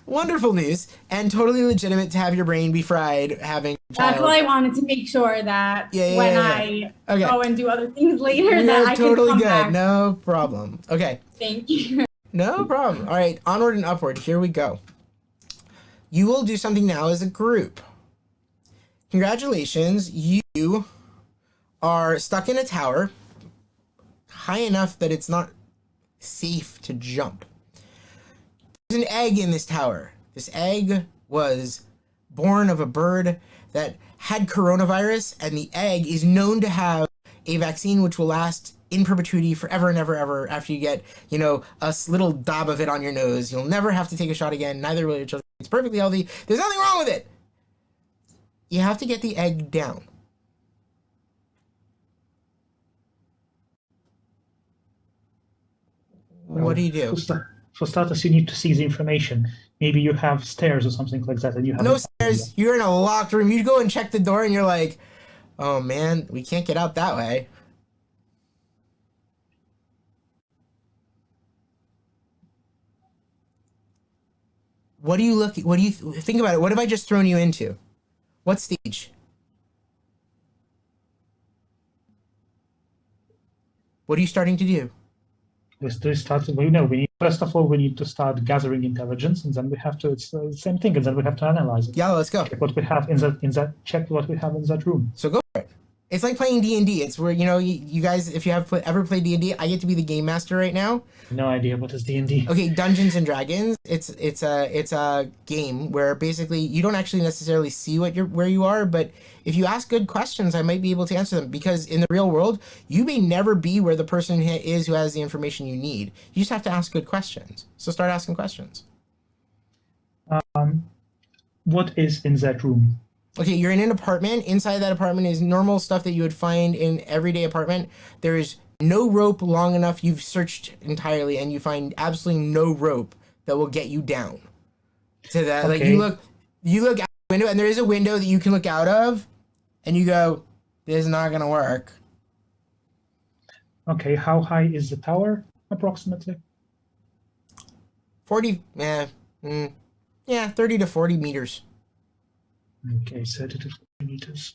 Wonderful news. And totally legitimate to have your brain be fried having a child. That's why I wanted to make sure that when I Okay. go and do other things later, We that are I totally can come good. back. No problem. Okay. Thank you. No problem. All right, onward and upward. Here we go. You will do something now as a group. Congratulations. You are stuck in a tower high enough that it's not safe to jump. There's an egg in this tower. This egg was born of a bird that had coronavirus, and the egg is known to have a vaccine which will last in perpetuity forever and ever after you get, a little dab of it on your nose. You'll never have to take a shot again. Neither will your children. It's perfectly healthy. There's nothing wrong with it. You have to get the egg down. What do you do? For starters, you need to see the information. Maybe you have stairs or something like that, and you have No stairs. You're in a locked room. You go and check the door, and you're like, "Oh man, we can't get out that way." What do you think about it? What have I just thrown you into? What stage? What are you starting to do? First of all, we need to start gathering intelligence, and then we have to. It's the same thing, and then we have to analyze it. Yeah, let's go. Check what we have check what we have in that room. So go for it. It's like playing D&D. It's where, you guys, if you have ever played D&D, I get to be the game master right now. No idea what is D&D. Okay, Dungeons and Dragons. It's a game where basically you don't actually necessarily see where you are, but if you ask good questions, I might be able to answer them, because in the real world, you may never be where the person is who has the information you need. You just have to ask good questions. So start asking questions. What is in that room? Okay, you're in an apartment. Inside that apartment is normal stuff that you would find in everyday apartment. There's no rope long enough. You've searched entirely, and you find absolutely no rope that will get you down to that. Okay. Like, you look out the window, and there is a window that you can look out of, and you go, "This is not gonna work." Okay, how high is the tower approximately? 30 to 40 meters. Okay, 30 to 40 meters.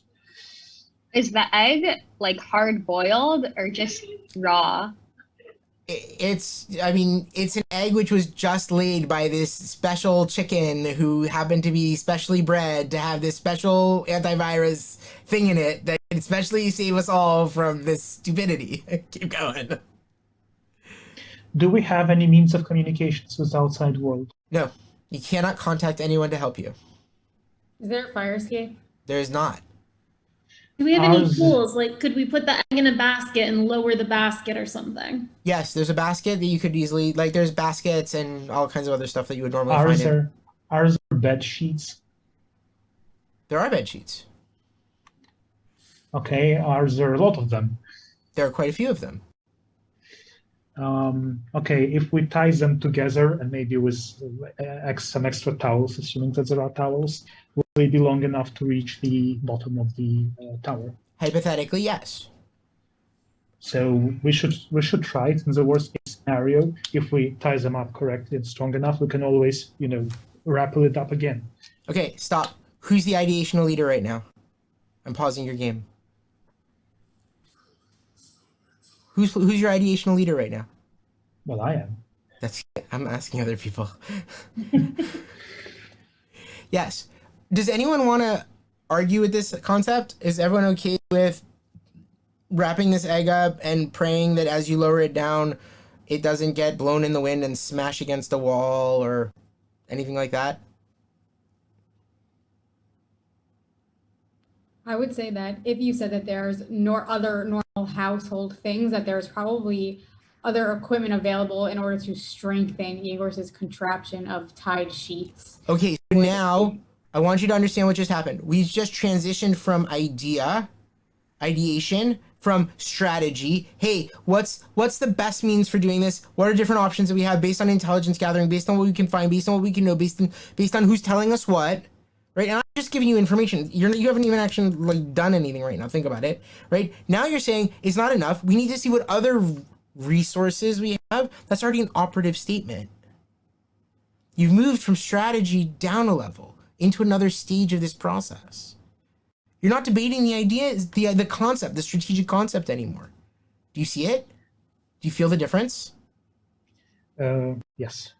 Is the egg like hard boiled or just raw? It's an egg which was just laid by this special chicken who happened to be specially bred to have this special antivirus thing in it that can especially save us all from this stupidity. Keep going. Do we have any means of communications with the outside world? No, you cannot contact anyone to help you. Is there a fire escape? There is not. Do we have any Ours- tools? Like, could we put the egg in a basket and lower the basket or something? Yes, there's a basket that you could easily, like, there's baskets and all kinds of other stuff that you would normally find in. Ours are bed sheets. There are bed sheets. Okay, ours are a lot of them. There are quite a few of them. Okay, if we tie them together and maybe with some extra towels, assuming that there are towels, will they be long enough to reach the bottom of the tower? Hypothetically, yes. So we should try it. In the worst case scenario, if we tie them up correctly and strong enough, we can always, rappel it up again. Okay, stop. Who's the ideational leader right now? I'm pausing your game. Who's your ideational leader right now? Well, I am. I'm asking other people. Yes. Does anyone want to argue with this concept? Is everyone okay with wrapping this egg up and praying that as you lower it down, it doesn't get blown in the wind and smash against a wall or anything like that? I would say that if you said that there's other normal household things, that there's probably other equipment available in order to strengthen Igor's contraption of tied sheets. Okay, so now I want you to understand what just happened. We've just transitioned from ideation, from strategy. Hey, what's the best means for doing this? What are different options that we have based on intelligence gathering, based on what we can find, based on what we can know, based on who's telling us what? Right, and I'm just giving you information. You haven't even actually done anything right now. Think about it. Right now, you're saying it's not enough. We need to see what other resources we have. That's already an operative statement. You've moved from strategy down a level into another stage of this process. You're not debating the idea, the concept, the strategic concept anymore. Do you see it? Do you feel the difference? Yes.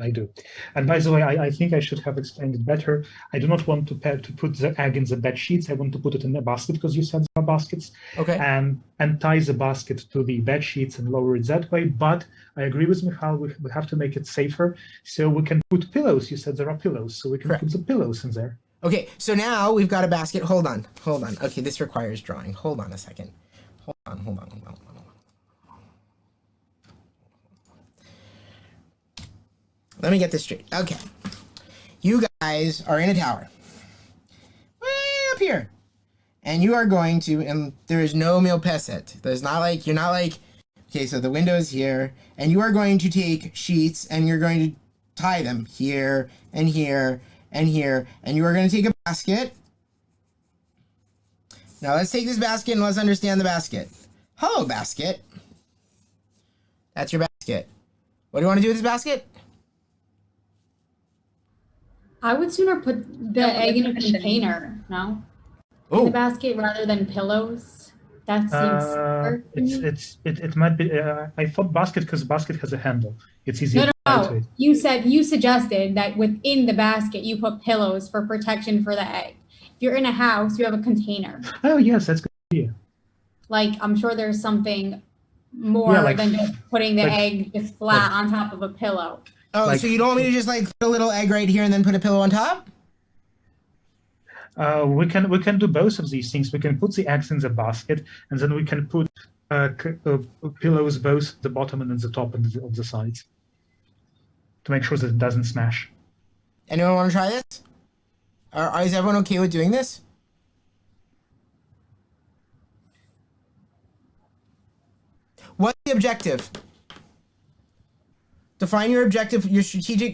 I do. And by the way, I think I should have explained it better. I do not want to put the egg in the bed sheets. I want to put it in a basket because you said there are baskets. Okay. And tie the basket to the bed sheets and lower it that way. But I agree with Michal, we have to make it safer. So we can put pillows. You said there are pillows. So we can put the pillows in there. Okay, so now we've got a basket. Hold on. Okay, this requires drawing. Hold on a second. Hold on. Let me get this straight. Okay. You guys are in a tower. Way up here. And you are going to, and there is no milpeset. There's not like, you're not like, okay, so the window is here, and you are going to take sheets, and you're going to tie them here, and here, and here, and you are going to take a basket. Now let's take this basket, and let's understand the basket. Hello, basket. That's your basket. What do you want to do with this basket? I would sooner put the egg in a container, no? In the basket rather than pillows. That seems safer to me. It might be. I thought basket because basket has a handle. It's easier to No. tie to it. You suggested that within the basket you put pillows for protection for the egg. If you're in a house, you have a container. Oh yes, that's a good idea. Like I'm sure there's something more than just putting the egg just flat on top of a pillow. Oh, so you don't want me to just put a little egg right here and then put a pillow on top? We can do both of these things. We can put the eggs in the basket, and then we can put pillows both the bottom and then the top and of the sides to make sure that it doesn't smash. Anyone want to try this? Is everyone okay with doing this? What's the objective? Define your objective,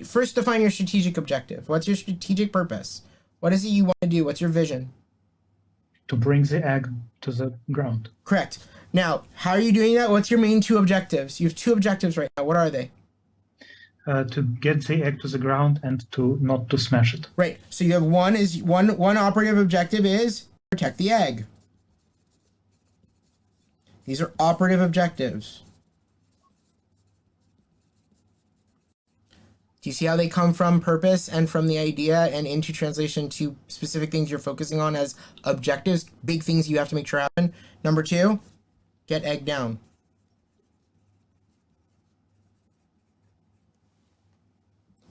first define your strategic objective. What's your strategic purpose? What is it you want to do? What's your vision? To bring the egg to the ground. Correct. Now, how are you doing that? What's your main two objectives? You have two objectives right now. What are they? To get the egg to the ground and not to smash it. Right. So you have one operative objective is protect the egg. These are operative objectives. Do you see how they come from purpose and from the idea and into translation to specific things you're focusing on as objectives, big things you have to make sure happen? Number 2, get egg down.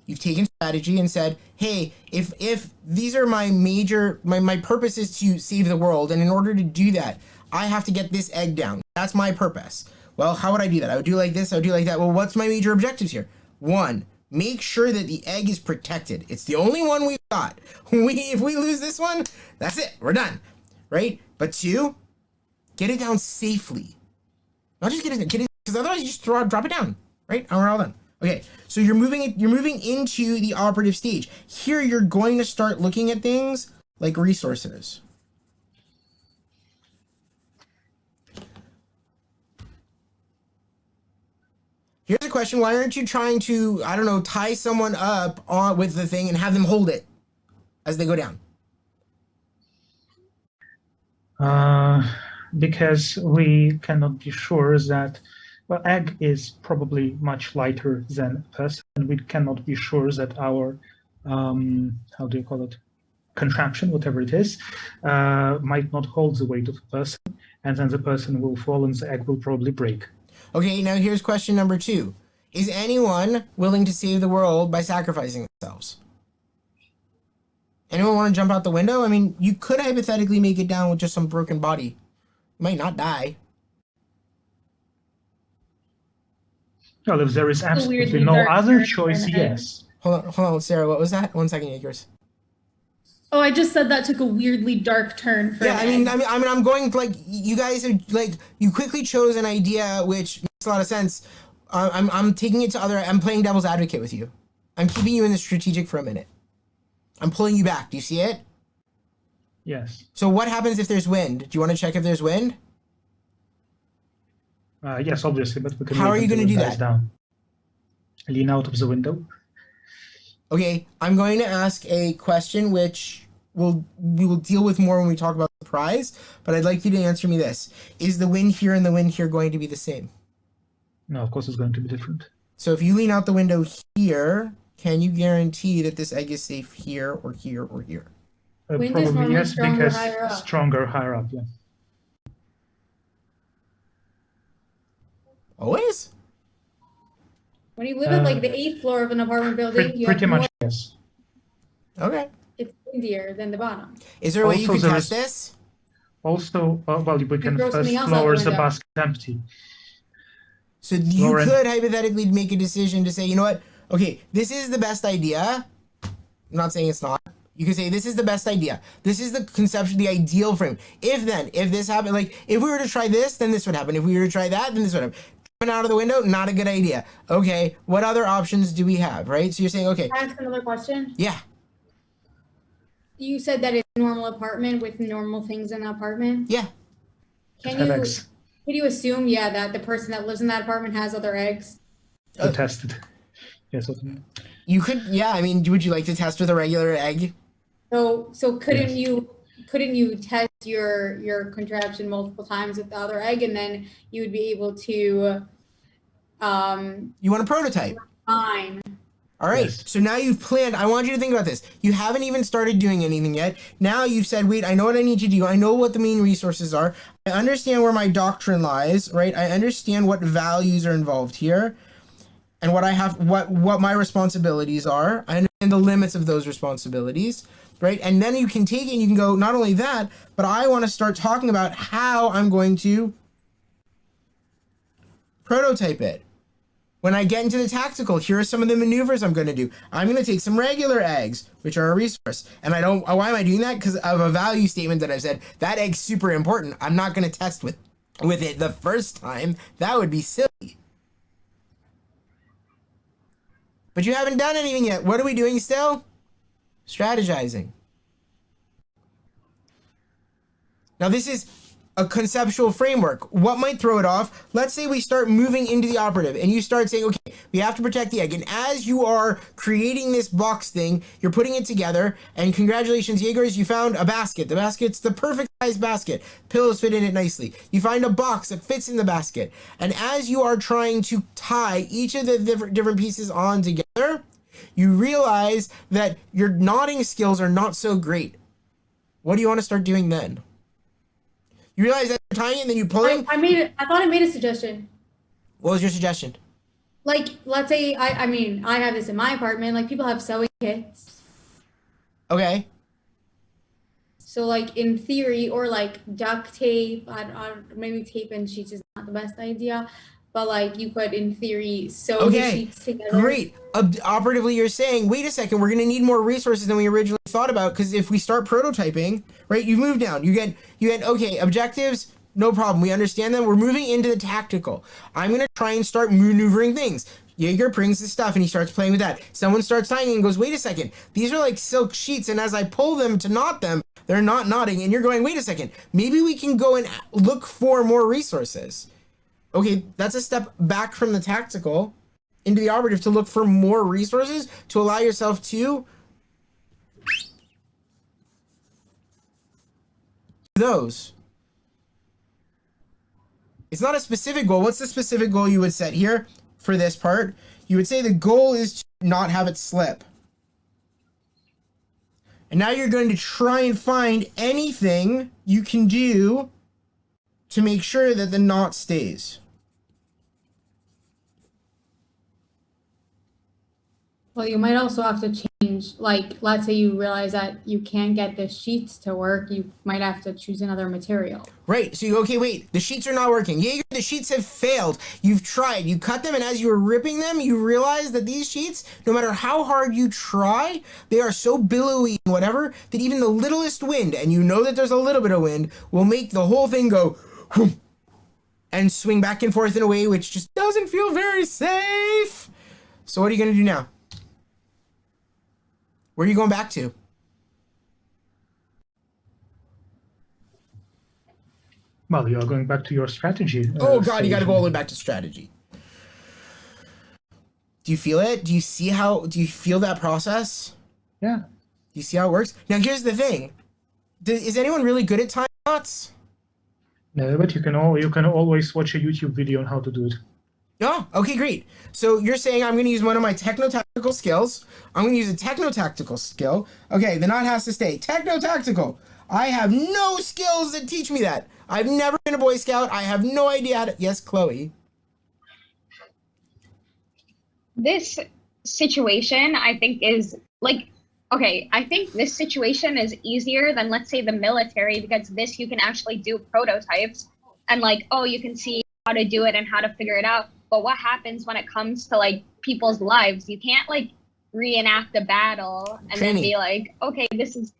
You've taken strategy and said, hey, if these are my purpose is to save the world, and in order to do that, I have to get this egg down. That's my purpose. Well, how would I do that? I would do like this, I would do like that. Well, what's my major objectives here? 1, make sure that the egg is protected. It's the only one we've got. If we lose this one, that's it. We're done, right? But 2, get it down safely. Not just get it, because otherwise you just drop it down, right? And we're all done. Okay, so you're moving into the operative stage. Here, you're going to start looking at things like resources. Here's a question: why aren't you trying to, I don't know, tie someone up with the thing and have them hold it as they go down? Because we cannot be sure that, well, egg is probably much lighter than a person, and we cannot be sure that our, how do you call it, contraption, whatever it is, might not hold the weight of a person, and then the person will fall and the egg will probably break. Okay, now here's question number 2. Is anyone willing to save the world by sacrificing themselves? Anyone want to jump out the window? I mean, you could hypothetically make it down with just some broken body. You might not die. Well, if there is absolutely weirdly no dark other turn choice, for an egg. yes. Hold on, Sarah, what was that? 1 second, Yakers. Oh, I just said that took a weirdly dark turn for Yeah, an egg. I'm going, like, you guys are, like, you quickly chose an idea which makes a lot of sense. I'm taking it to I'm playing devil's advocate with you. I'm keeping you in the strategic for a minute. I'm pulling you back. Do you see it? Yes. So what happens if there's wind? Do you want to check if there's wind? Yes, obviously, but we can. How wait are you until gonna it do dies that? Down. Lean out of the window. Okay, I'm going to ask a question which we will deal with more when we talk about surprise, but I'd like you to answer me this. Is the wind here and the wind here going to be the same? No, of course it's going to be different. So if you lean out the window here, can you guarantee that this egg is safe here or here or here? Wind is Probably normally yes, stronger because higher up. stronger higher up, yeah. Always? When you live at like the 8th floor of an apartment building, you Pretty have much more, yes. Okay. it's windier than the bottom. Is there a way you Also, could there test is- this? Also, well, we can throw first something else out the lower the window. basket empty. So you Lauren. could hypothetically make a decision to say, you know what? Okay, this is the best idea. I'm not saying it's not. You can say this is the best idea. This is the conception, the ideal frame. If this happened, like if we were to try this, then this would happen. If we were to try that, then this would happen. Jumping out of the window, not a good idea. Okay, what other options do we have, right? So you're saying, okay, Can I ask another question? yeah, You said that it's a normal apartment with normal things in the apartment. yeah. Can Have you eggs assume, yeah, that the person that lives in that apartment has other eggs? tested. Yes, okay. You could, yeah. I mean, would you like to test with a regular egg? So couldn't Yes. you test your contraption multiple times with the other egg, and then you would be able to You want a prototype? fine. All right, Yes. so now you've planned. I want you to think about this. You haven't even started doing anything yet. Now you've said, wait, I know what I need to do. I know what the main resources are. I understand where my doctrine lies, right? I understand what values are involved here and what my responsibilities are. I understand the limits of those responsibilities, right? And then you can take it and you can go, not only that, but I want to start talking about how I'm going to prototype it. When I get into the tactical, here are some of the maneuvers I'm going to do. I'm going to take some regular eggs, which are a resource. And why am I doing that? Because of a value statement that I've said, that egg's super important. I'm not going to test with it the first time. That would be silly. But you haven't done anything yet. What are we doing still? Strategizing. Now this is a conceptual framework. What might throw it off? Let's say we start moving into the operative and you start saying, okay, we have to protect the egg. And as you are creating this box thing, you're putting it together, and congratulations, Jaegers, you found a basket. The basket's the perfect size basket. Pillows fit in it nicely. You find a box that fits in the basket. And as you are trying to tie each of the different pieces on together, you realize that your knotting skills are not so great. What do you want to start doing then? You realize that you're tying it and then you pulling? I thought I made a suggestion. What was your suggestion? Like, let's say, I mean, I have this in my apartment, like people have sewing kits. Okay. So like in theory, or like duct tape, maybe tape and sheets is not the best idea, but like you could in theory sew the Okay. sheets together. Great. Operatively, you're saying, wait a second, we're going to need more resources than we originally thought about, because if we start prototyping, right, you move down, you get, okay, objectives, no problem, we understand them, we're moving into the tactical. I'm going to try and start maneuvering things. Jaeger brings the stuff and he starts playing with that. Someone starts tying and goes, wait a second, these are like silk sheets, and as I pull them to knot them, they're not knotting, and you're going, wait a second, maybe we can go and look for more resources. Okay, that's a step back from the tactical into the operative to look for more resources to allow yourself to do those. It's not a specific goal. What's the specific goal you would set here for this part? You would say the goal is to not have it slip. And now you're going to try and find anything you can do to make sure that the knot stays. Well, you might also have to change, like, let's say you realize that you can't get the sheets to work, you might have to choose another material. Right, so you go, okay, wait, the sheets are not working. Jaeger, the sheets have failed. You've tried, you cut them, and as you were ripping them, you realize that these sheets, no matter how hard you try, they are so billowy and whatever, that even the littlest wind, and you know that there's a little bit of wind, will make the whole thing go, whoom, and swing back and forth in a way which just doesn't feel very safe. So what are you going to do now? Where are you going back to? Well, you are going back to your strategy. Oh God, you got to go all the way stage. back to strategy. Do you feel it? Do you feel that process? Yeah. Do you see how it works? Now here's the thing. Is anyone really good at time knots? No, but you can always watch a YouTube video on how to do it. Oh, okay, great. So you're saying I'm going to use one of my techno-tactical skills. I'm going to use a techno-tactical skill. Okay, the knot has to stay. Techno-tactical. I have no skills that teach me that. I've never been a Boy Scout. I have no idea how to... Yes, Chloe. This situation, I think, is like, okay, I think this situation is easier than, let's say, the military, because this you can actually do prototypes and like, oh, you can see how to do it and how to figure it out. But what happens when it comes to like people's lives? You can't like reenact a battle and Training. then be like, okay, this is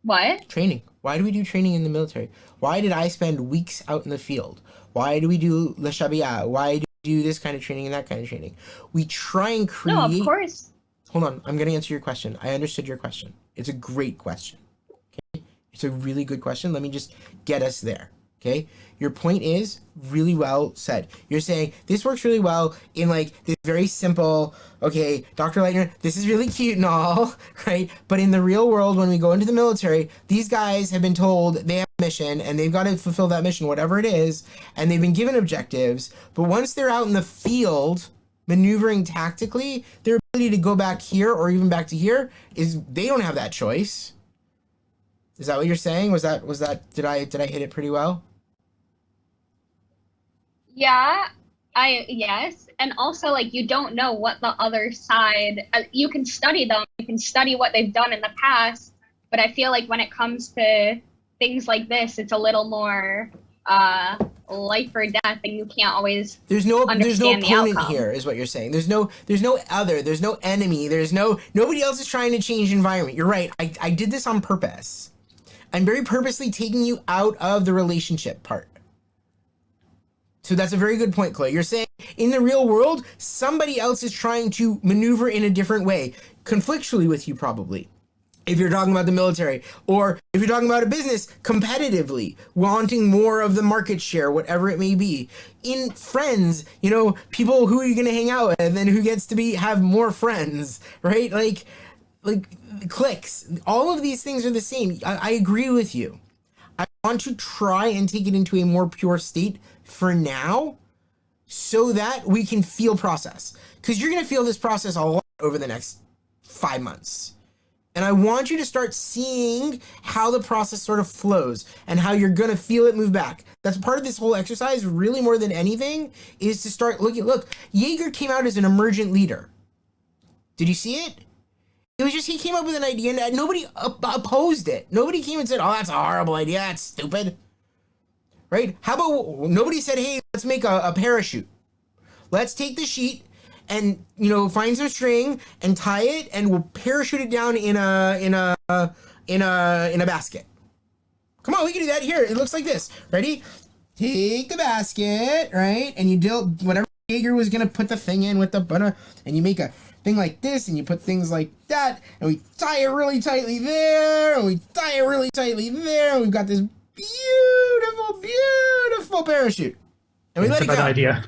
what? Training. Why do we do training in the military? Why did I spend weeks out in the field? Why do we do Le Chabia? Why do we do this kind of training and that kind of training? We try and create... No, of course. Hold on, I'm going to answer your question. I understood your question. It's a great question. Okay? It's a really good question. Let me just get us there. Okay? Your point is really well said. You're saying this works really well in like this very simple, okay, Dr. Leitner, this is really cute and all, right? But in the real world, when we go into the military, these guys have been told they have a mission and they've got to fulfill that mission, whatever it is, and they've been given objectives. But once they're out in the field maneuvering tactically, their ability to go back here or even back to here is they don't have that choice. Is that what you're saying? Was that did I hit it pretty well? Yeah, yes. And also, like, you don't know what the other side, you can study them, you can study what they've done in the past, but I feel like when it comes to things like this, it's a little more life or death, and you can't always there's no understand the opponent outcome. here is what you're saying. There's no other, there's no enemy, nobody else is trying to change the environment. You're right. I did this on purpose. I'm very purposely taking you out of the relationship part. So that's a very good point, Chloe. You're saying in the real world, somebody else is trying to maneuver in a different way, conflictually with you probably. If you're talking about the military, or if you're talking about a business, competitively, wanting more of the market share, whatever it may be. In friends, you know, people who are you going to hang out with and who gets to have more friends, right? Like cliques. All of these things are the same. I agree with you. I want to try and take it into a more pure state for now so that we can feel process. Because you're going to feel this process a lot over the next 5 months. And I want you to start seeing how the process sort of flows and how you're going to feel it move back. That's part of this whole exercise, really more than anything, is to start looking. Look, Jaeger came out as an emergent leader. Did you see it? It was just he came up with an idea and nobody opposed it. Nobody came and said, oh, that's a horrible idea. That's stupid. Right? How about nobody said, hey, let's make a parachute. Let's take the sheet and, you know, find some string and tie it and we'll parachute it down in a basket. Come on, we can do that. Here, it looks like this. Ready? Take the basket, right? And you do whatever Jaeger was going to put the thing in with the butter and you make a thing like this and you put things like that and we tie it really tightly there and we tie it really tightly there and we've got this beautiful, beautiful parachute. And we let it go. It's a bad idea.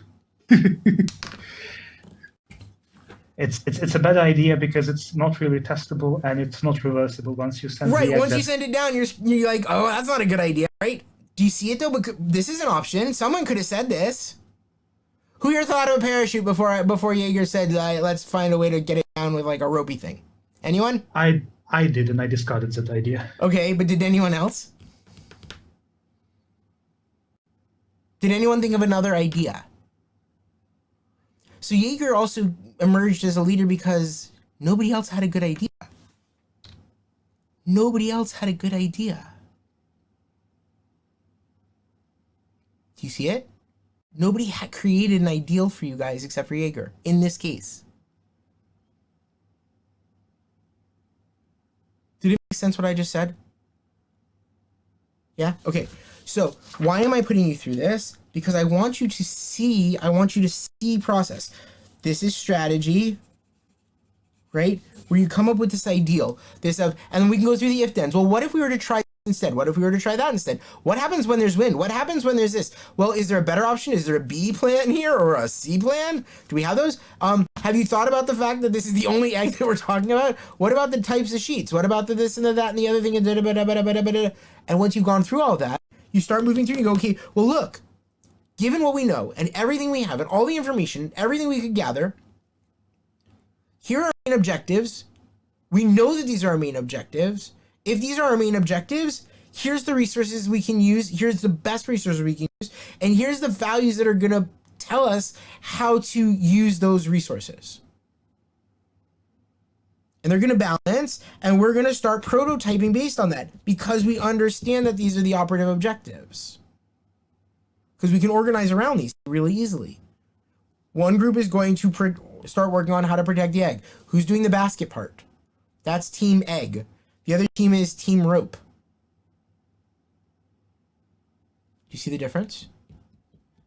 It's a bad idea because it's not really testable and it's not reversible once you send right. the Once you send it down, you're like, oh, that's not a good idea, right? Do you see it though? Because this is an option. Someone could have said this. Who here thought of a parachute before Jaeger said, let's find a way to get it down with like a ropey thing? Anyone? I did, and I discarded that idea. Okay, but did anyone else? Did anyone think of another idea? So Jaeger also emerged as a leader because nobody else had a good idea. Nobody else had a good idea. Do you see it? Nobody had created an ideal for you guys except for Jaeger, in this case. Did it make sense what I just said? Yeah? Okay. So why am I putting you through this? Because I want you to see process. This is strategy, right? Where you come up with this ideal, and then we can go through the if-thens. Well, what if we were to try instead? What if we were to try that instead? What happens when there's wind? What happens when there's this? Well, is there a better option? Is there a B plan here or a C plan? Do we have those? Have you thought about the fact that this is the only egg that we're talking about? What about the types of sheets? What about the this and the that and the other thing? And once you've gone through all that, you start moving through and you go, okay, well, look, given what we know and everything we have and all the information, everything we could gather, here are our main objectives. We know that these are our main objectives. If these are our main objectives, here's the resources we can use. Here's the best resources we can use. And here's the values that are going to tell us how to use those resources. And they're going to balance, and we're going to start prototyping based on that because we understand that these are the operative objectives. Because we can organize around these really easily. One group is going to start working on how to protect the egg. Who's doing the basket part? That's team egg. The other team is team rope. Do you see the difference?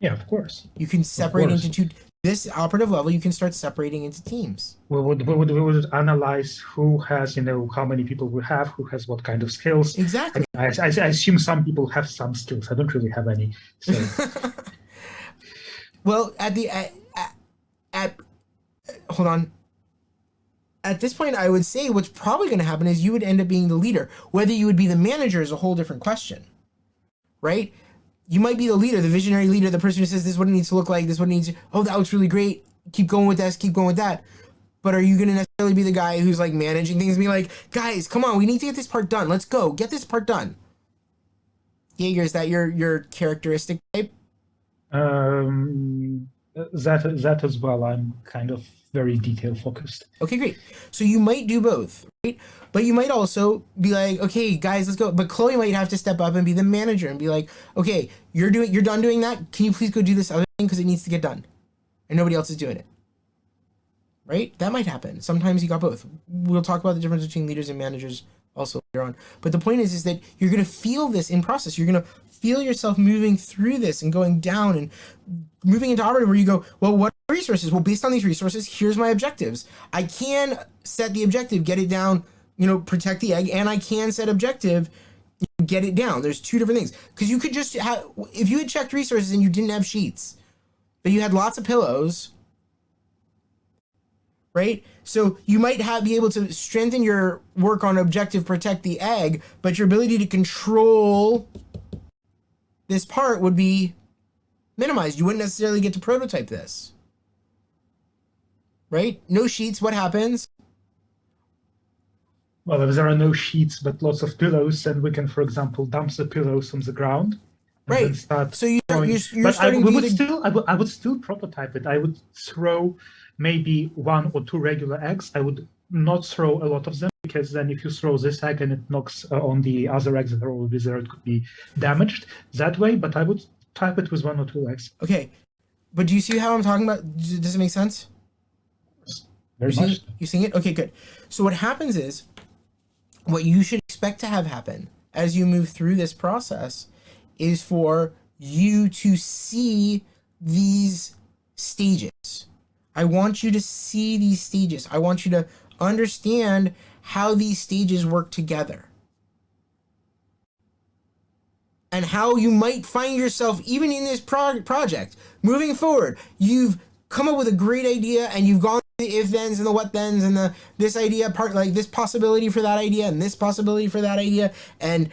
Yeah, of course. You can separate into two. This operative level, you can start separating into teams. We would analyze who has, how many people we have, who has what kind of skills. Exactly. I assume some people have some skills. I don't really have any. So. Well, hold on. At this point, I would say what's probably going to happen is you would end up being the leader. Whether you would be the manager is a whole different question, right? You might be the leader, the visionary leader, the person who says this is what it needs to look like, this is what it needs to, oh, that looks really great. Keep going with this, keep going with that. But are you going to necessarily be the guy who's like managing things and be like, guys, come on, we need to get this part done. Let's go, get this part done. Jaeger, is that your characteristic type? That as well. I'm kind of very detail focused. Okay, great. So you might do both, right? But you might also be like, okay, guys, let's go. But Chloe might have to step up and be the manager and be like, okay, you're done doing that. Can you please go do this other thing because it needs to get done, and nobody else is doing it, right? That might happen. Sometimes you got both. We'll talk about the difference between leaders and managers also later on. But the point is that you're gonna feel this in process. You're gonna feel yourself moving through this and going down and moving into operative where you go, well, what are resources? Well, based on these resources, here's my objectives. I can set the objective, get it down, protect the egg, and I can set objective, get it down. There's two different things. Because you could just have, if you had checked resources and you didn't have sheets, but you had lots of pillows, right? So you might be able to strengthen your work on objective, protect the egg, but your ability to control this part would be minimized. You wouldn't necessarily get to prototype this. Right? No sheets, what happens? Well, if there are no sheets but lots of pillows, then we can, for example, dump the pillows on the ground and then Right. start So you're throwing. you're But starting we to would either still, I would still prototype it. I would throw maybe 1 or 2 regular eggs. I would not throw a lot of them, because then if you throw this egg and it knocks on the other eggs that are already there, it could be damaged that way. But I would type it with 1 or 2 eggs. okay. But do you see how I'm talking about? Does it make sense? Very You much. see, you seeing it? Okay, good. So what happens is, what you should expect to have happen as you move through this process is for you to see these stages. I want you to see these stages. I want you to understand how these stages work together. And how you might find yourself, even in this project, moving forward. You've come up with a great idea, and you've gone through the if-thens and the what-thens and this idea part, like this possibility for that idea and this possibility for that idea, and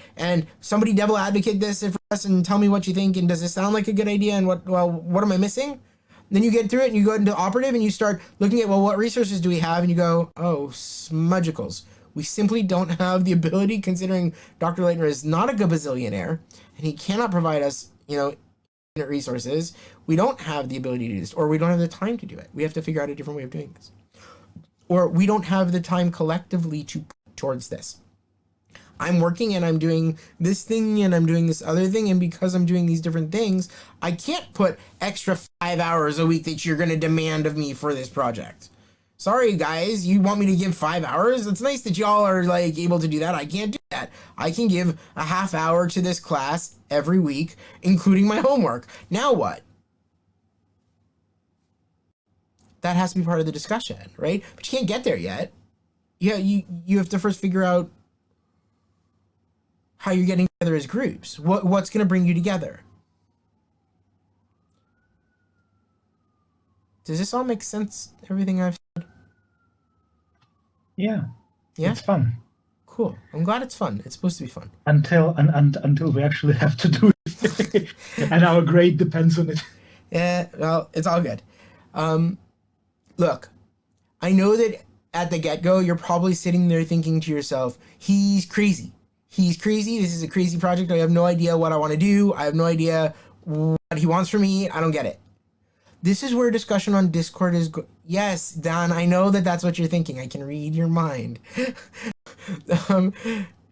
somebody devil advocate this for us and tell me what you think, and does this sound like a good idea, and what am I missing? Then you get through it and you go into operative and you start looking at, well, what resources do we have? And you go, oh, smudgicles. We simply don't have the ability, considering Dr. Leitner is not a gazillionaire and he cannot provide us, infinite resources. We don't have the ability to do this, or we don't have the time to do it. We have to figure out a different way of doing this. Or we don't have the time collectively to put towards this. I'm working and I'm doing this thing and I'm doing this other thing, and because I'm doing these different things, I can't put extra 5 hours a week that you're going to demand of me for this project. Sorry, guys, you want me to give 5 hours? It's nice that y'all are able to do that. I can't do that. I can give a half hour to this class every week, including my homework. Now what? That has to be part of the discussion, right? But you can't get there yet. Yeah, you have to first figure out how you're getting together as groups. What's going to bring you together? Does this all make sense? Everything I've said? Yeah. Yeah? It's fun. Cool. I'm glad it's fun. It's supposed to be fun. Until we actually have to do it. And our grade depends on it. Yeah, well, it's all good. Look, I know that at the get-go, you're probably sitting there thinking to yourself, he's crazy. He's crazy. This is a crazy project. I have no idea what I want to do. I have no idea what he wants from me. I don't get it. This is where discussion on Discord is. Yes, Dan, I know that that's what you're thinking. I can read your mind.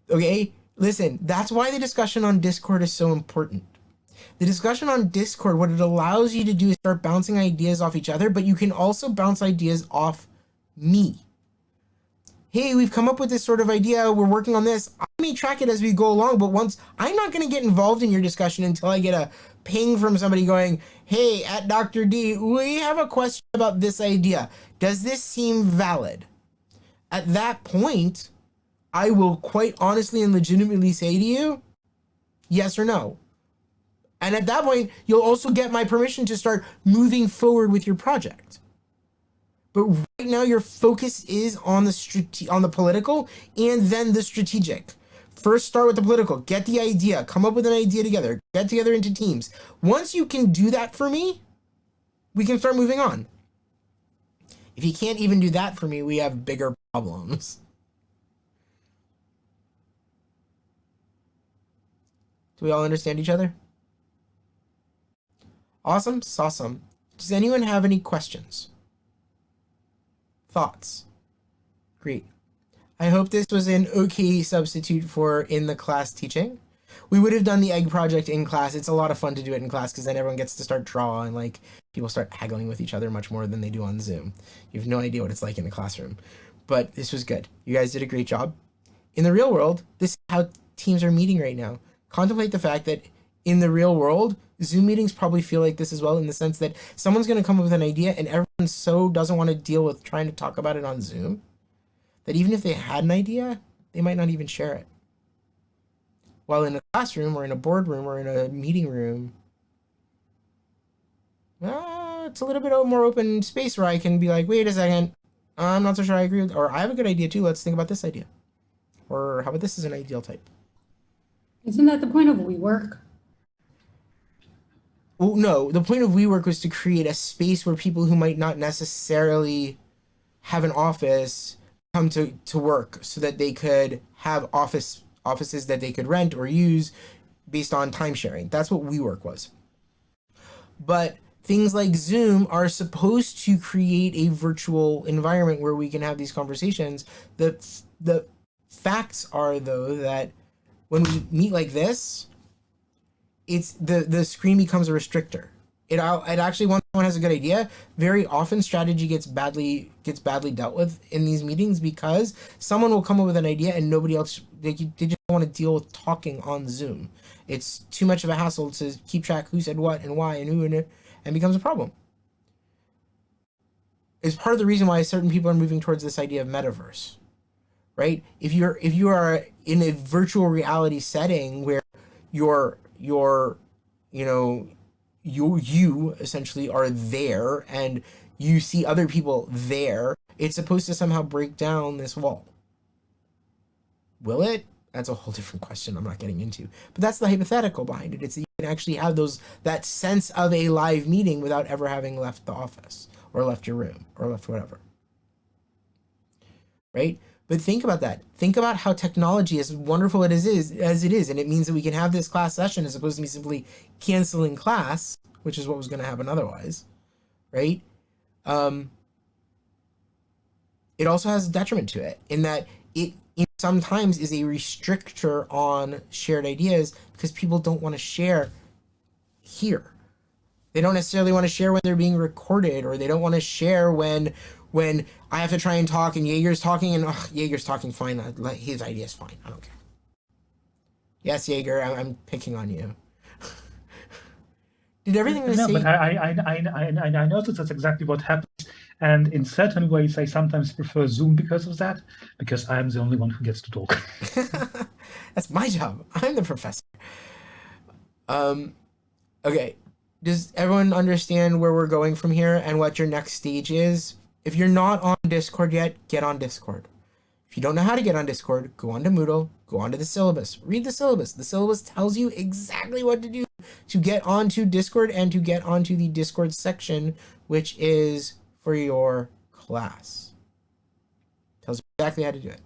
Okay, listen, that's why the discussion on Discord is so important. The discussion on Discord, what it allows you to do is start bouncing ideas off each other, but you can also bounce ideas off me. Hey, we've come up with this sort of idea. We're working on this. I may track it as we go along, but I'm not going to get involved in your discussion until I get a ping from somebody going, hey, at Dr. D, we have a question about this idea. Does this seem valid? At that point, I will quite honestly and legitimately say to you, yes or no. And at that point, you'll also get my permission to start moving forward with your project. But right now, your focus is on the political and then the strategic. First, start with the political. Get the idea. Come up with an idea together. Get together into teams. Once you can do that for me, we can start moving on. If you can't even do that for me, we have bigger problems. Do we all understand each other? Awesome. Awesome. Does anyone have any questions? Thoughts? Great. I hope this was an okay substitute for in the class teaching. We would have done the egg project in class. It's a lot of fun to do it in class because then everyone gets to start drawing, and people start haggling with each other much more than they do on Zoom. You have no idea what it's like in the classroom. But this was good. You guys did a great job. In the real world, this is how teams are meeting right now. Contemplate the fact that in the real world, Zoom meetings probably feel like this as well, in the sense that someone's going to come up with an idea and everyone so doesn't want to deal with trying to talk about it on Zoom that even if they had an idea, they might not even share it. While in a classroom or in a boardroom or in a meeting room, it's a little bit more open space where I can be like, wait a second, I'm not so sure I agree with, or I have a good idea too, let's think about this idea. Or how about this as an ideal type? Isn't that the point of WeWork? Well, no, the point of WeWork was to create a space where people who might not necessarily have an office come to work so that they could have offices that they could rent or use based on time sharing. That's what WeWork was. But things like Zoom are supposed to create a virtual environment where we can have these conversations. The facts are, though, that when we meet like this, it's the screen becomes a restrictor. It actually, once someone has a good idea, very often strategy gets badly dealt with in these meetings because someone will come up with an idea and nobody else, they just don't want to deal with talking on Zoom. It's too much of a hassle to keep track who said what and why and who, and becomes a problem. It's part of the reason why certain people are moving towards this idea of metaverse, right? If you are in a virtual reality setting where you're you essentially are there and you see other people there, it's supposed to somehow break down this wall. Will it? That's a whole different question I'm not getting into. But that's the hypothetical behind it. It's that you can actually have that sense of a live meeting without ever having left the office or left your room or left whatever. Right? But think about that. Think about how technology, as wonderful as it is, and it means that we can have this class session as opposed to me simply canceling class, which is what was going to happen otherwise, right? It also has a detriment to it in that it sometimes is a restrictor on shared ideas because people don't want to share here. They don't necessarily want to share when they're being recorded, or they don't want to share when I have to try and talk and Jaeger's talking and Jaeger's talking fine. His idea is fine. I don't care. Yes, Jaeger, I'm picking on you. Did everything I No, say? but I noticed that's exactly what happens. And in certain ways, I sometimes prefer Zoom because of that, because I'm the only one who gets to talk. That's my job. I'm the professor. Okay. Does everyone understand where we're going from here and what your next stage is? If you're not on Discord yet, get on Discord. If you don't know how to get on Discord, go on to Moodle, go on to the syllabus. Read the syllabus. The syllabus tells you exactly what to do to get onto Discord and to get onto the Discord section, which is for your class. Tells you exactly how to do it.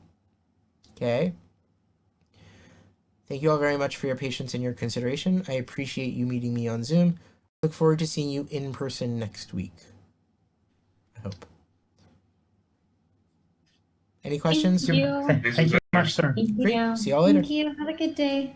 Okay? Thank you all very much for your patience and your consideration. I appreciate you meeting me on Zoom. I look forward to seeing you in person next week. I hope. Any questions? Thank you. Thank you very much, sir. Thank Great. you. See y'all later. Thank you. Have a good day.